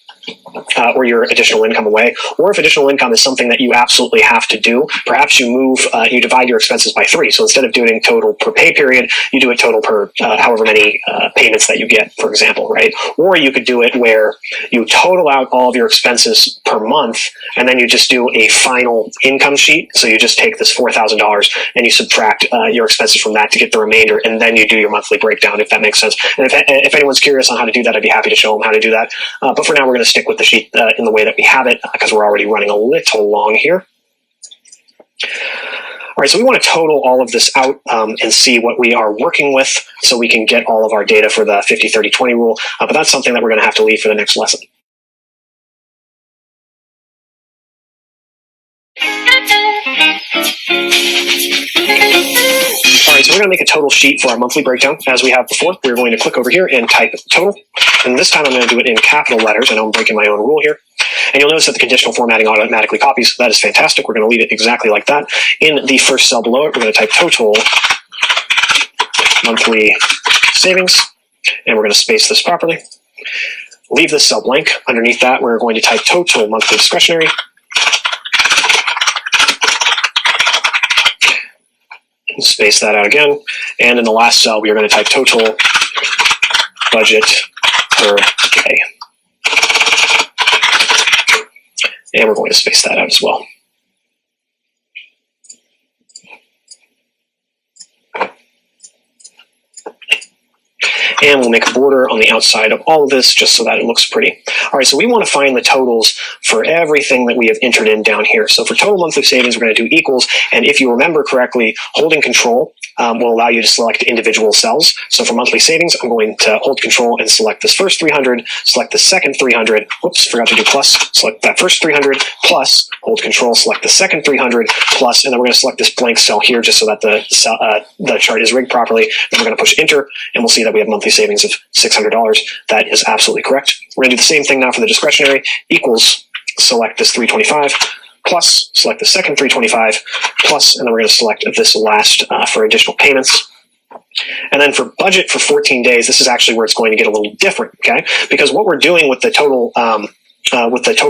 [SPEAKER 1] Or your additional income away, or if additional income is something that you absolutely have to do, perhaps you you divide your expenses by 3. So instead of doing total per pay period, you do it total per however many payments that you get, for example, right? Or you could do it where you total out all of your expenses per month, and then you just do a final income sheet. So you just take this $4,000 and you subtract your expenses from that to get the remainder, and then you do your monthly breakdown, if that makes sense. And if anyone's curious on how to do that, I'd be happy to show them how to do that. But for now, we're going to stick with the sheet in the way that we have it, because we're already running a little long here. All right, so we want to total all of this out and see what we are working with so we can get all of our data for the 50-30-20 rule, but that's something that we're going to have to leave for the next lesson. All right, so we're going to make a total sheet for our monthly breakdown. As we have before, we're going to click over here and type total. And this time I'm going to do it in capital letters. I know I'm breaking my own rule here. And you'll notice that the conditional formatting automatically copies. That is fantastic. We're going to leave it exactly like that. In the first cell below it, we're going to type total monthly savings. And we're going to space this properly. Leave this cell blank. Underneath that, we're going to type total monthly discretionary. Space that out again. And in the last cell, we are going to type total budget per day. And we're going to space that out as well. And we'll make a border on the outside of all of this just so that it looks pretty. All right, so we want to find the totals for everything that we have entered in down here. So for total monthly savings, we're going to do equals. And if you remember correctly, holding control will allow you to select individual cells. So for monthly savings, I'm going to hold control and select this first 300, select the second 300. Whoops, forgot to do plus. Select that first 300 plus, hold control, select the second 300 plus, and then we're going to select this blank cell here just so that the chart is rigged properly. Then we're going to push enter, and we'll see that we have monthly savings of $600. That is absolutely correct. We're going to do the same thing now for the discretionary. Equals, select this 325 plus, select the second 325 plus, and then we're going to select this last for additional payments. And then for budget for 14 days, this is actually where it's going to get a little different, okay? Because what we're doing with the total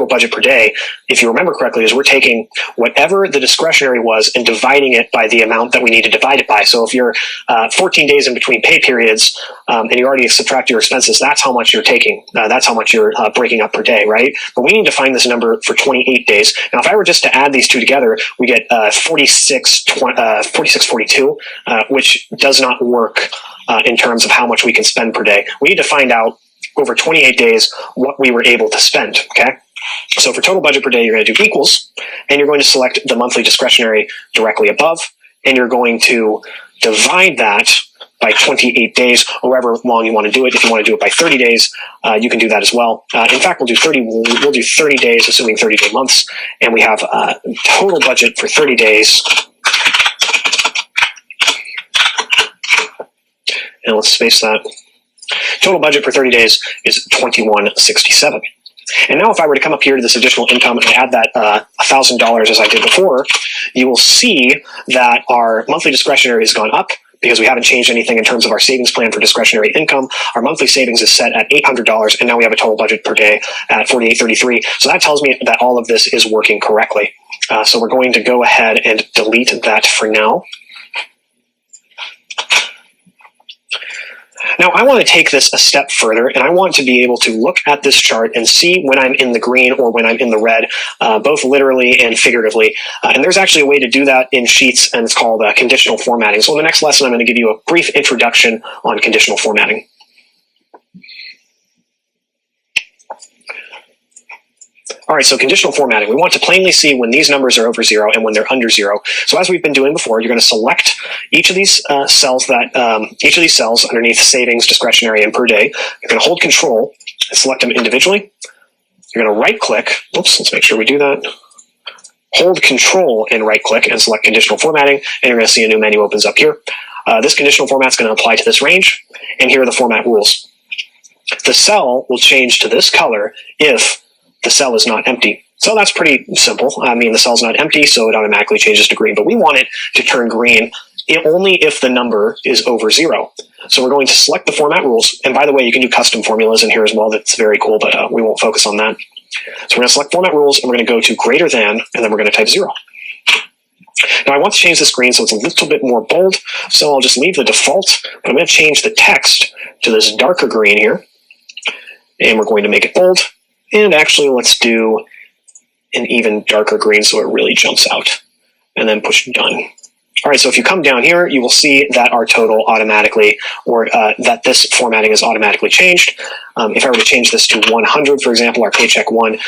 [SPEAKER 1] budget per day, if you remember correctly, is we're taking whatever the discretionary was and dividing it by the amount that we need to divide it by. So if you're 14 days in between pay periods and you already subtract your expenses, that's how much you're taking. That's how much you're breaking up per day, right? But we need to find this number for 28 days. Now, if I were just to add these two together, we get 4642, which does not work in terms of how much we can spend per day. We need to find out over 28 days what we were able to spend, okay? So for total budget per day, you're going to do equals, and you're going to select the monthly discretionary directly above, and you're going to divide that by 28 days, or however long you want to do it. If you want to do it by 30 days, you can do that as well. In fact, we'll do 30 days, assuming 30-day months, and we have total budget for 30 days. And let's space that. Total budget for 30 days is $21.67. And now if I were to come up here to this additional income and add that $1,000 as I did before, you will see that our monthly discretionary has gone up because we haven't changed anything in terms of our savings plan for discretionary income. Our monthly savings is set at $800, and now we have a total budget per day at $48.33. So that tells me that all of this is working correctly. So we're going to go ahead and delete that for now. Now, I want to take this a step further, and I want to be able to look at this chart and see when I'm in the green or when I'm in the red, both literally and figuratively. And there's actually a way to do that in Sheets, and it's called conditional formatting. So in the next lesson, I'm going to give you a brief introduction on conditional formatting. All right, so conditional formatting. We want to plainly see when these numbers are over 0 and when they're under 0. So as we've been doing before, you're going to select each of these cells underneath savings, discretionary, and per day. You're going to hold Control and select them individually. You're going to right-click. Oops, let's make sure we do that. Hold Control and right-click and select conditional formatting, and you're going to see a new menu opens up here. This conditional format is going to apply to this range, and here are the format rules. The cell will change to this color if the cell is not empty. So that's pretty simple. I mean, the cell's not empty, so it automatically changes to green, but we want it to turn green only if the number is over 0. So we're going to select the format rules. And by the way, you can do custom formulas in here as well. That's very cool, but we won't focus on that. So we're going to select format rules, and we're going to go to greater than, and then we're going to type 0. Now I want to change this green so it's a little bit more bold, so I'll just leave the default, but I'm going to change the text to this darker green here, and we're going to make it bold. And actually, let's do an even darker green so it really jumps out. And then push done. All right, so if you come down here, you will see that our total automatically, or that this formatting is automatically changed. If I were to change this to 100, for example, our paycheck 1,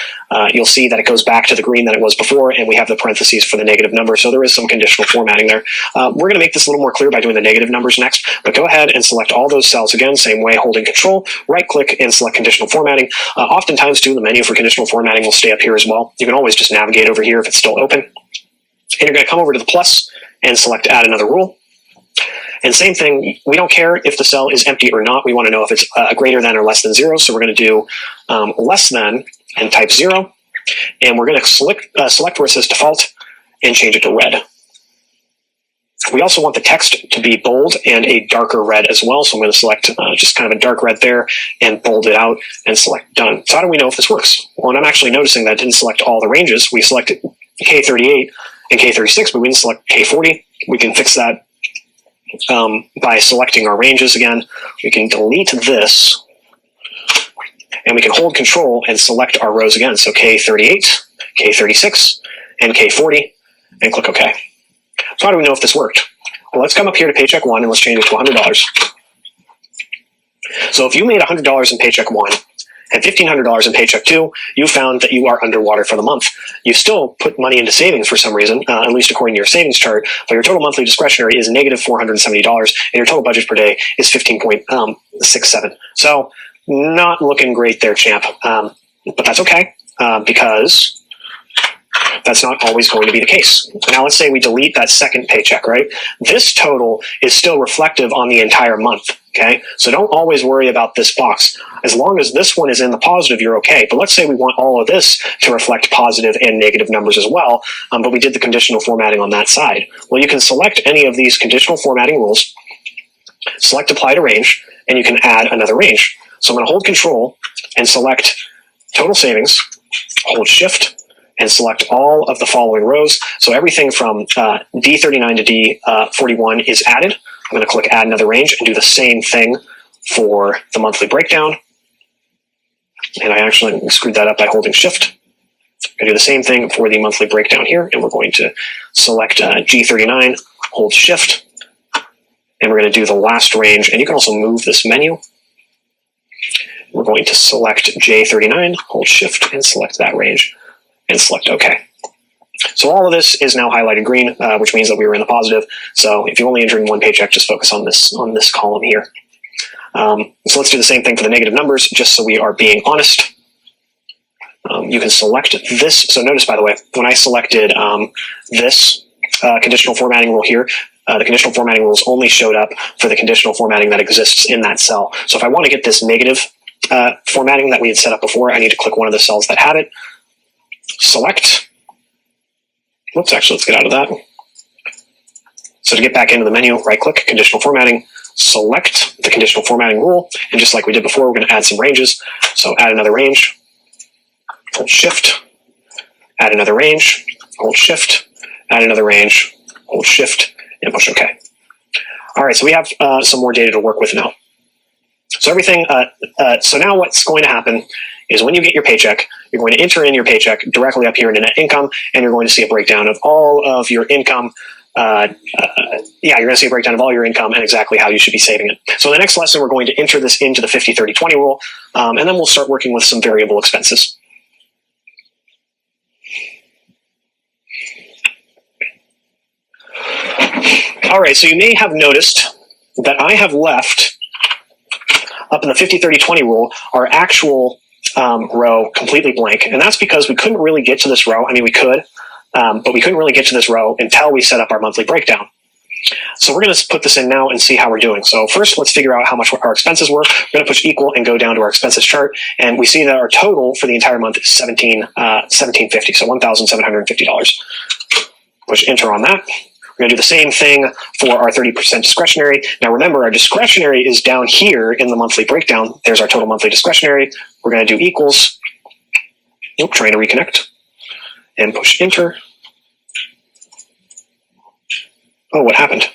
[SPEAKER 1] you'll see that it goes back to the green that it was before, and we have the parentheses for the negative number, so there is some conditional formatting there. We're going to make this a little more clear by doing the negative numbers next, but go ahead and select all those cells again, same way, holding Control, right-click, and select conditional formatting. Oftentimes, too, the menu for conditional formatting will stay up here as well. You can always just navigate over here if it's still open. And you're going to come over to the plus and select Add Another Rule. And same thing, we don't care if the cell is empty or not. We want to know if it's greater than or less than 0. So we're going to do less than and type 0. And we're going to select where it says default and change it to red. We also want the text to be bold and a darker red as well. So I'm going to select just kind of a dark red there and bold it out and select done. So how do we know if this works? Well, and I'm actually noticing that it didn't select all the ranges. We selected K38 and K36, but we didn't select K40. We can fix that by selecting our ranges again. We can delete this, and we can hold Control and select our rows again. So K38, K36, and K40, and click OK. So how do we know if this worked? Well, let's come up here to Paycheck 1, and let's change it to $100. So if you made $100 in Paycheck 1, and $1,500 in Paycheck 2, you found that you are underwater for the month. You still put money into savings for some reason, at least according to your savings chart, but your total monthly discretionary is negative $470, and your total budget per day is 15.67. So not looking great there, champ. But that's okay, because that's not always going to be the case. Now let's say we delete that second paycheck, right? This total is still reflective on the entire month. Okay, so don't always worry about this box. As long as this one is in the positive, you're okay. But let's say we want all of this to reflect positive and negative numbers as well, but we did the conditional formatting on that side. Well, you can select any of these conditional formatting rules, select apply to range, and you can add another range. So I'm going to hold Control and select total savings, hold Shift, and select all of the following rows. So everything from D39 to D41 is added. I'm going to click Add Another Range and do the same thing for the monthly breakdown. And I actually screwed that up by holding Shift. I'm going to do the same thing for the monthly breakdown here, and we're going to select G39, hold Shift, and we're going to do the last range. And you can also move this menu. we're going to select J39, hold shift and select that range and select OK. So all of this is now highlighted green, which means that we were in the positive. So if you only enter in one paycheck, just focus on this column here. So let's do the same thing for the negative numbers, just so we are being honest. You can select this. So notice, by the way, when I selected this conditional formatting rule here, the conditional formatting rules only showed up for the conditional formatting that exists in that cell. So if I want to get this negative formatting that we had set up before, I need to click one of the cells that have it, select. Whoops, actually, let's get out of that. So to get back into the menu, right-click, conditional formatting, select the conditional formatting rule, and just like we did before, we're going to add some ranges. So add another range, hold shift, add another range, hold shift, add another range, hold shift, and push OK. All right, so we have some more data to work with now. So everything. So now what's going to happen is when you get your paycheck, you're going to enter in your paycheck directly up here into net income, and you're going to see a breakdown of all of your income. You're going to see a breakdown of all your income and exactly how you should be saving it. So in the next lesson, we're going to enter this into the 50-30-20 rule, and then we'll start working with some variable expenses. All right, so you may have noticed that I have left up in the 50-30-20 rule our actual row completely blank, and that's because we couldn't really get to this row. I mean, we could, but we couldn't really get to this row until we set up our monthly breakdown. So we're going to put this in now and see how we're doing. So first, let's figure out how much our expenses were. We're going to push equal and go down to our expenses chart, and we see that our total for the entire month is $1,750, so $1,750. Push enter on that. We're going to do the same thing for our 30% discretionary. Now remember, our discretionary is down here in the monthly breakdown. There's our total monthly discretionary. We're going to do equals. Nope, trying to reconnect. And push enter. Oh, what happened?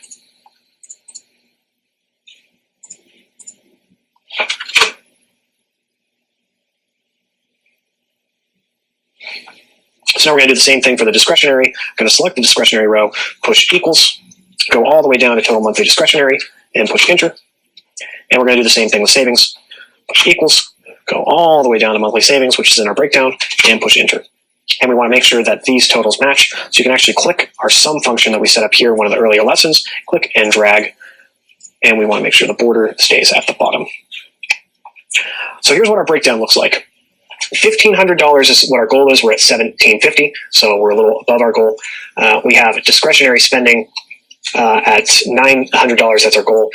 [SPEAKER 1] So now we're going to do the same thing for the discretionary. I'm going to select the discretionary row, push equals, go all the way down to total monthly discretionary, and push enter. And we're going to do the same thing with savings. Push equals, go all the way down to monthly savings, which is in our breakdown, and push enter. And we want to make sure that these totals match. So you can actually click our sum function that we set up here in one of the earlier lessons, click and drag, and we want to make sure the border stays at the bottom. So here's what our breakdown looks like. $1,500 is what our goal is. We're at $1,750, so we're a little above our goal. We have discretionary spending at $900. That's our goal.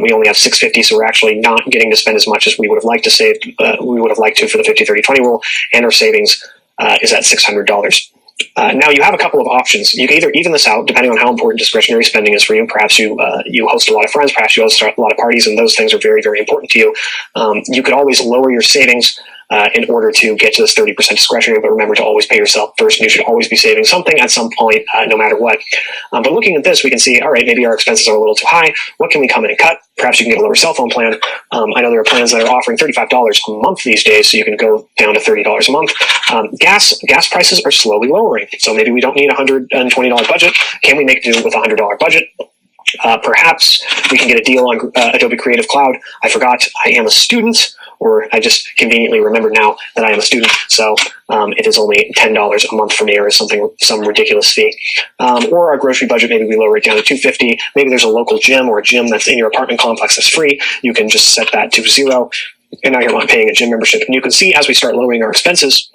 [SPEAKER 1] We only have $650, so we're actually not getting to spend as much as we would have liked to save. We would have liked to for the 50-30-20 rule, and our savings is at $600. Now you have a couple of options. You can either even this out depending on how important discretionary spending is for you. Perhaps you host a lot of friends, perhaps you host a lot of parties, and those things are very, very important to you. You could always lower your savings in order to get to this 30% discretionary, but remember to always pay yourself first, and you should always be saving something at some point, no matter what. But looking at this, we can see, all right, maybe our expenses are a little too high. What can we come in and cut? Perhaps you can get a lower cell phone plan. I know there are plans that are offering $35 a month these days, so you can go down to $30 a month. Gas prices are slowly lowering, so maybe we don't need a $120 budget. Can we make do with a $100 budget? Perhaps we can get a deal on Adobe Creative Cloud. I forgot I am a student, or I just conveniently remembered now that I am a student, so it is only $10 a month for me, or some ridiculous fee. Or our grocery budget, maybe we lower it down to $250. Maybe there's a local gym or a gym that's in your apartment complex that's free. You can just set that to 0, and now you're not paying a gym membership. And you can see as we start lowering our expenses,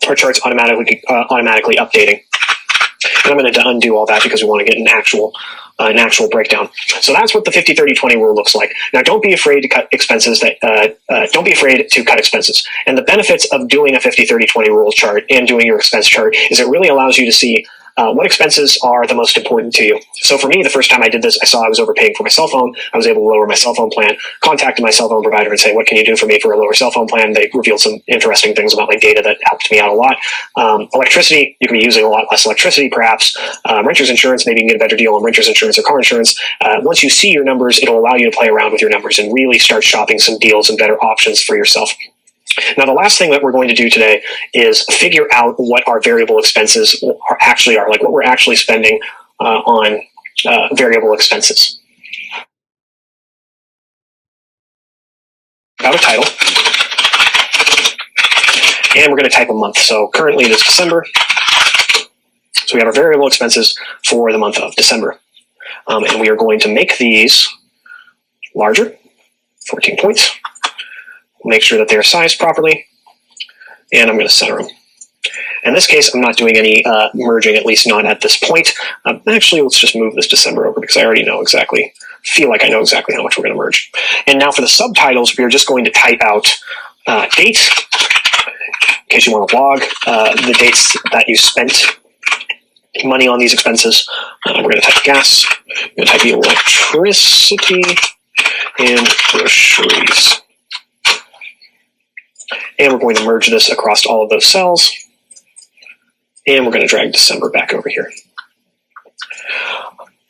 [SPEAKER 1] our chart's automatically updating. And I'm going to undo all that because we want to get an actual breakdown. So that's what the 50-30-20 rule looks like. Now, don't be afraid to cut expenses. Don't be afraid to cut expenses. And the benefits of doing a 50-30-20 rule chart and doing your expense chart is it really allows you to see what expenses are the most important to you. So for me, the first time I did this, I saw I was overpaying for my cell phone. I was able to lower my cell phone plan, contacted my cell phone provider and say, what can you do for me for a lower cell phone plan? They revealed some interesting things about my data that helped me out a lot. Electricity, you can be using a lot less electricity, perhaps. Renter's insurance, maybe you can get a better deal on renter's insurance or car insurance. Once you see your numbers, it'll allow you to play around with your numbers and really start shopping some deals and better options for yourself. Now, the last thing that we're going to do today is figure out what our variable expenses actually are, like what we're actually spending on variable expenses. About a title. And we're going to type a month. So currently it is December. So we have our variable expenses for the month of December. And we are going to make these larger, 14 points. Make sure that they're sized properly. And I'm going to center them. In this case, I'm not doing any merging, at least not at this point. Actually, let's just move this December over because I already know exactly, feel like I know exactly how much we're going to merge. And now for the subtitles, we are just going to type out date, in case you want to log the dates that you spent money on these expenses. We're going to type gas, we're going to type electricity, and groceries. And we're going to merge this across all of those cells. And we're going to drag December back over here.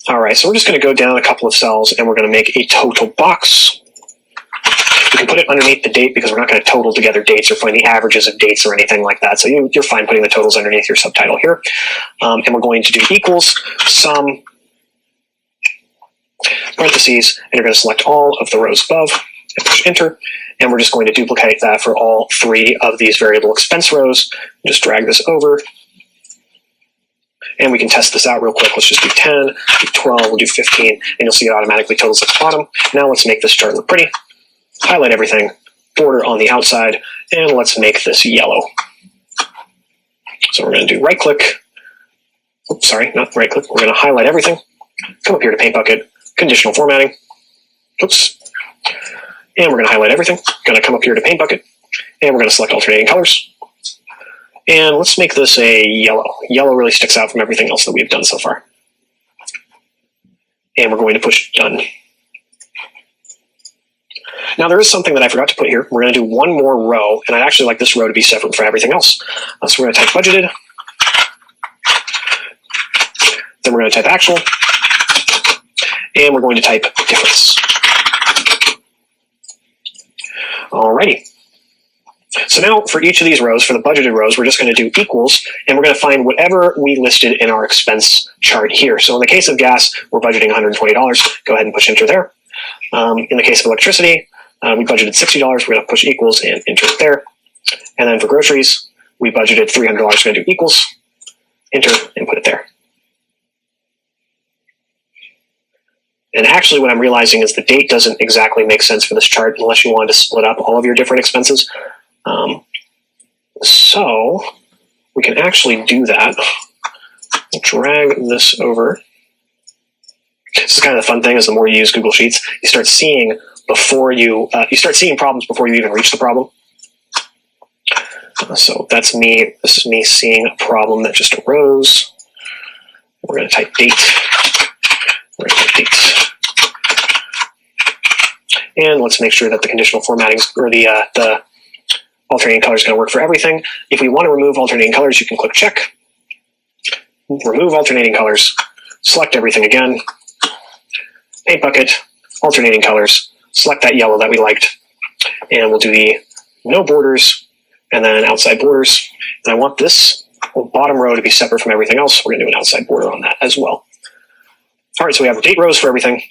[SPEAKER 1] All right, so we're just going to go down a couple of cells and we're going to make a total box. You can put it underneath the date because we're not going to total together dates or find the averages of dates or anything like that. So you're fine putting the totals underneath your subtitle here. And we're going to do equals sum parentheses, and you're going to select all of the rows above and push enter. And we're just going to duplicate that for all 3 of these variable expense rows. Just drag this over. And we can test this out real quick. Let's just do 10, do 12, we'll do 15, and you'll see it automatically totals at the bottom. Now let's make this chart look pretty. Highlight everything, border on the outside, and let's make this yellow. So we're going to do right click. Oops, sorry, not right click. We're going to highlight everything. Come up here to Paint Bucket, conditional formatting. Oops. And we're going to highlight everything. Going to come up here to Paint Bucket, and we're going to select alternating colors. And let's make this a yellow. Yellow really sticks out from everything else that we've done so far. And we're going to push done. Now there is something that I forgot to put here. We're going to do one more row, and I'd actually like this row to be separate from everything else. So we're going to type budgeted. Then we're going to type actual. And we're going to type difference. Alrighty. So now for each of these rows, for the budgeted rows, we're just going to do equals, and we're going to find whatever we listed in our expense chart here. So in the case of gas, we're budgeting $120. Go ahead and push enter there. In the case of electricity, we budgeted $60. We're going to push equals and enter it there. And then for groceries, we budgeted $300. We're going to do equals, enter, and put it there. And actually what I'm realizing is the date doesn't exactly make sense for this chart unless you wanted to split up all of your different expenses. So we can actually do that. Drag this over. This is kind of the fun thing: is the more you use Google Sheets, you start seeing before you start seeing problems before you even reach the problem. So that's me. This is me seeing a problem that just arose. We're going to type date. We're going to type date. And let's make sure that the conditional formatting or the alternating color is going to work for everything. If we want to remove alternating colors, you can click check. Remove alternating colors. Select everything again. Paint Bucket, alternating colors. Select that yellow that we liked. And we'll do the no borders and then outside borders. And I want this bottom row to be separate from everything else. We're going to do an outside border on that as well. All right, so we have date rows for everything.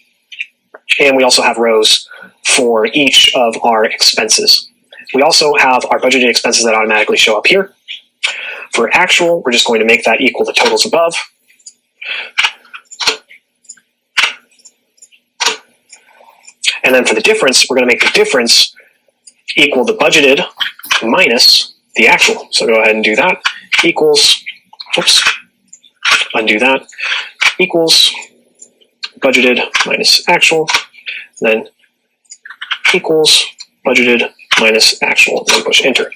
[SPEAKER 1] And we also have rows for each of our expenses. We also have our budgeted expenses that automatically show up here. For actual, we're just going to make that equal the totals above. And then for the difference, we're going to make the difference equal the budgeted minus the actual. So go ahead and do that. Equals, oops, undo that. Equals budgeted minus actual. Then equals budgeted minus actual, and then push enter.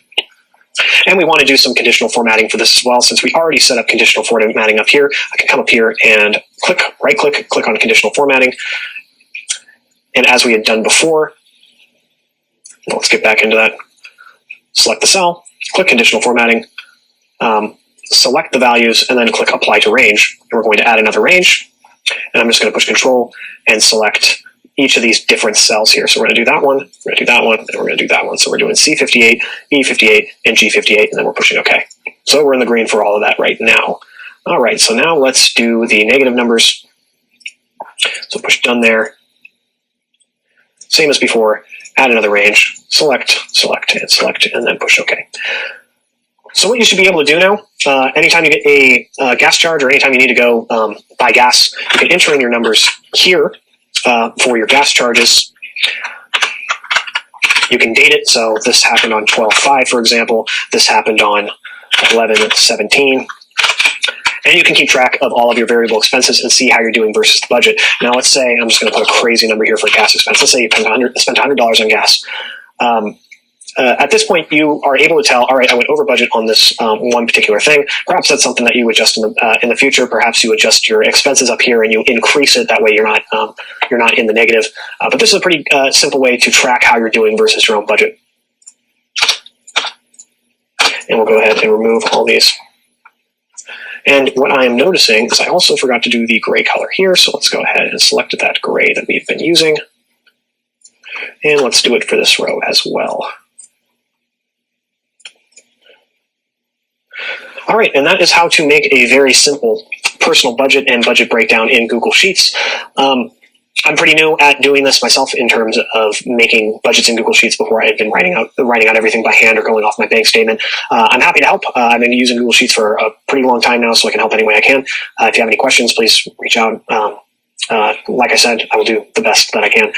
[SPEAKER 1] And we want to do some conditional formatting for this as well. Since we already set up conditional formatting up here, I can come up here and right click on conditional formatting. And as we had done before, let's get back into that. Select the cell, click conditional formatting, select the values, and then click apply to range. And we're going to add another range. And I'm just going to push control and select each of these different cells here. So we're going to do that one, we're going to do that one, and we're going to do that one. So we're doing C58, E58, and G58, and then we're pushing OK. So we're in the green for all of that right now. All right, so now let's do the negative numbers. So push done there. Same as before, add another range, select, and select, and then push OK. So what you should be able to do now, anytime you get a gas charge or anytime you need to go buy gas, you can enter in your numbers here for your gas charges. You can date it, so this happened on 12/5, for example. This happened on 11/17. And you can keep track of all of your variable expenses and see how you're doing versus the budget. Now, let's say, I'm just going to put a crazy number here for gas expense. Let's say you spent $100 on gas. At this point, you are able to tell, all right, I went over budget on this one particular thing. Perhaps that's something that you adjust in the future. Perhaps you adjust your expenses up here and you increase it. That way, you're not in the negative. But this is a pretty simple way to track how you're doing versus your own budget. And we'll go ahead and remove all these. And what I am noticing is I also forgot to do the gray color here. So let's go ahead and select that gray that we've been using. And let's do it for this row as well. All right, and that is how to make a very simple personal budget and budget breakdown in Google Sheets. I'm pretty new at doing this myself in terms of making budgets in Google Sheets. Before I had been writing out everything by hand or going off my bank statement. I'm happy to help. I've been using Google Sheets for a pretty long time now, so I can help any way I can. If you have any questions, please reach out. Like I said, I will do the best that I can.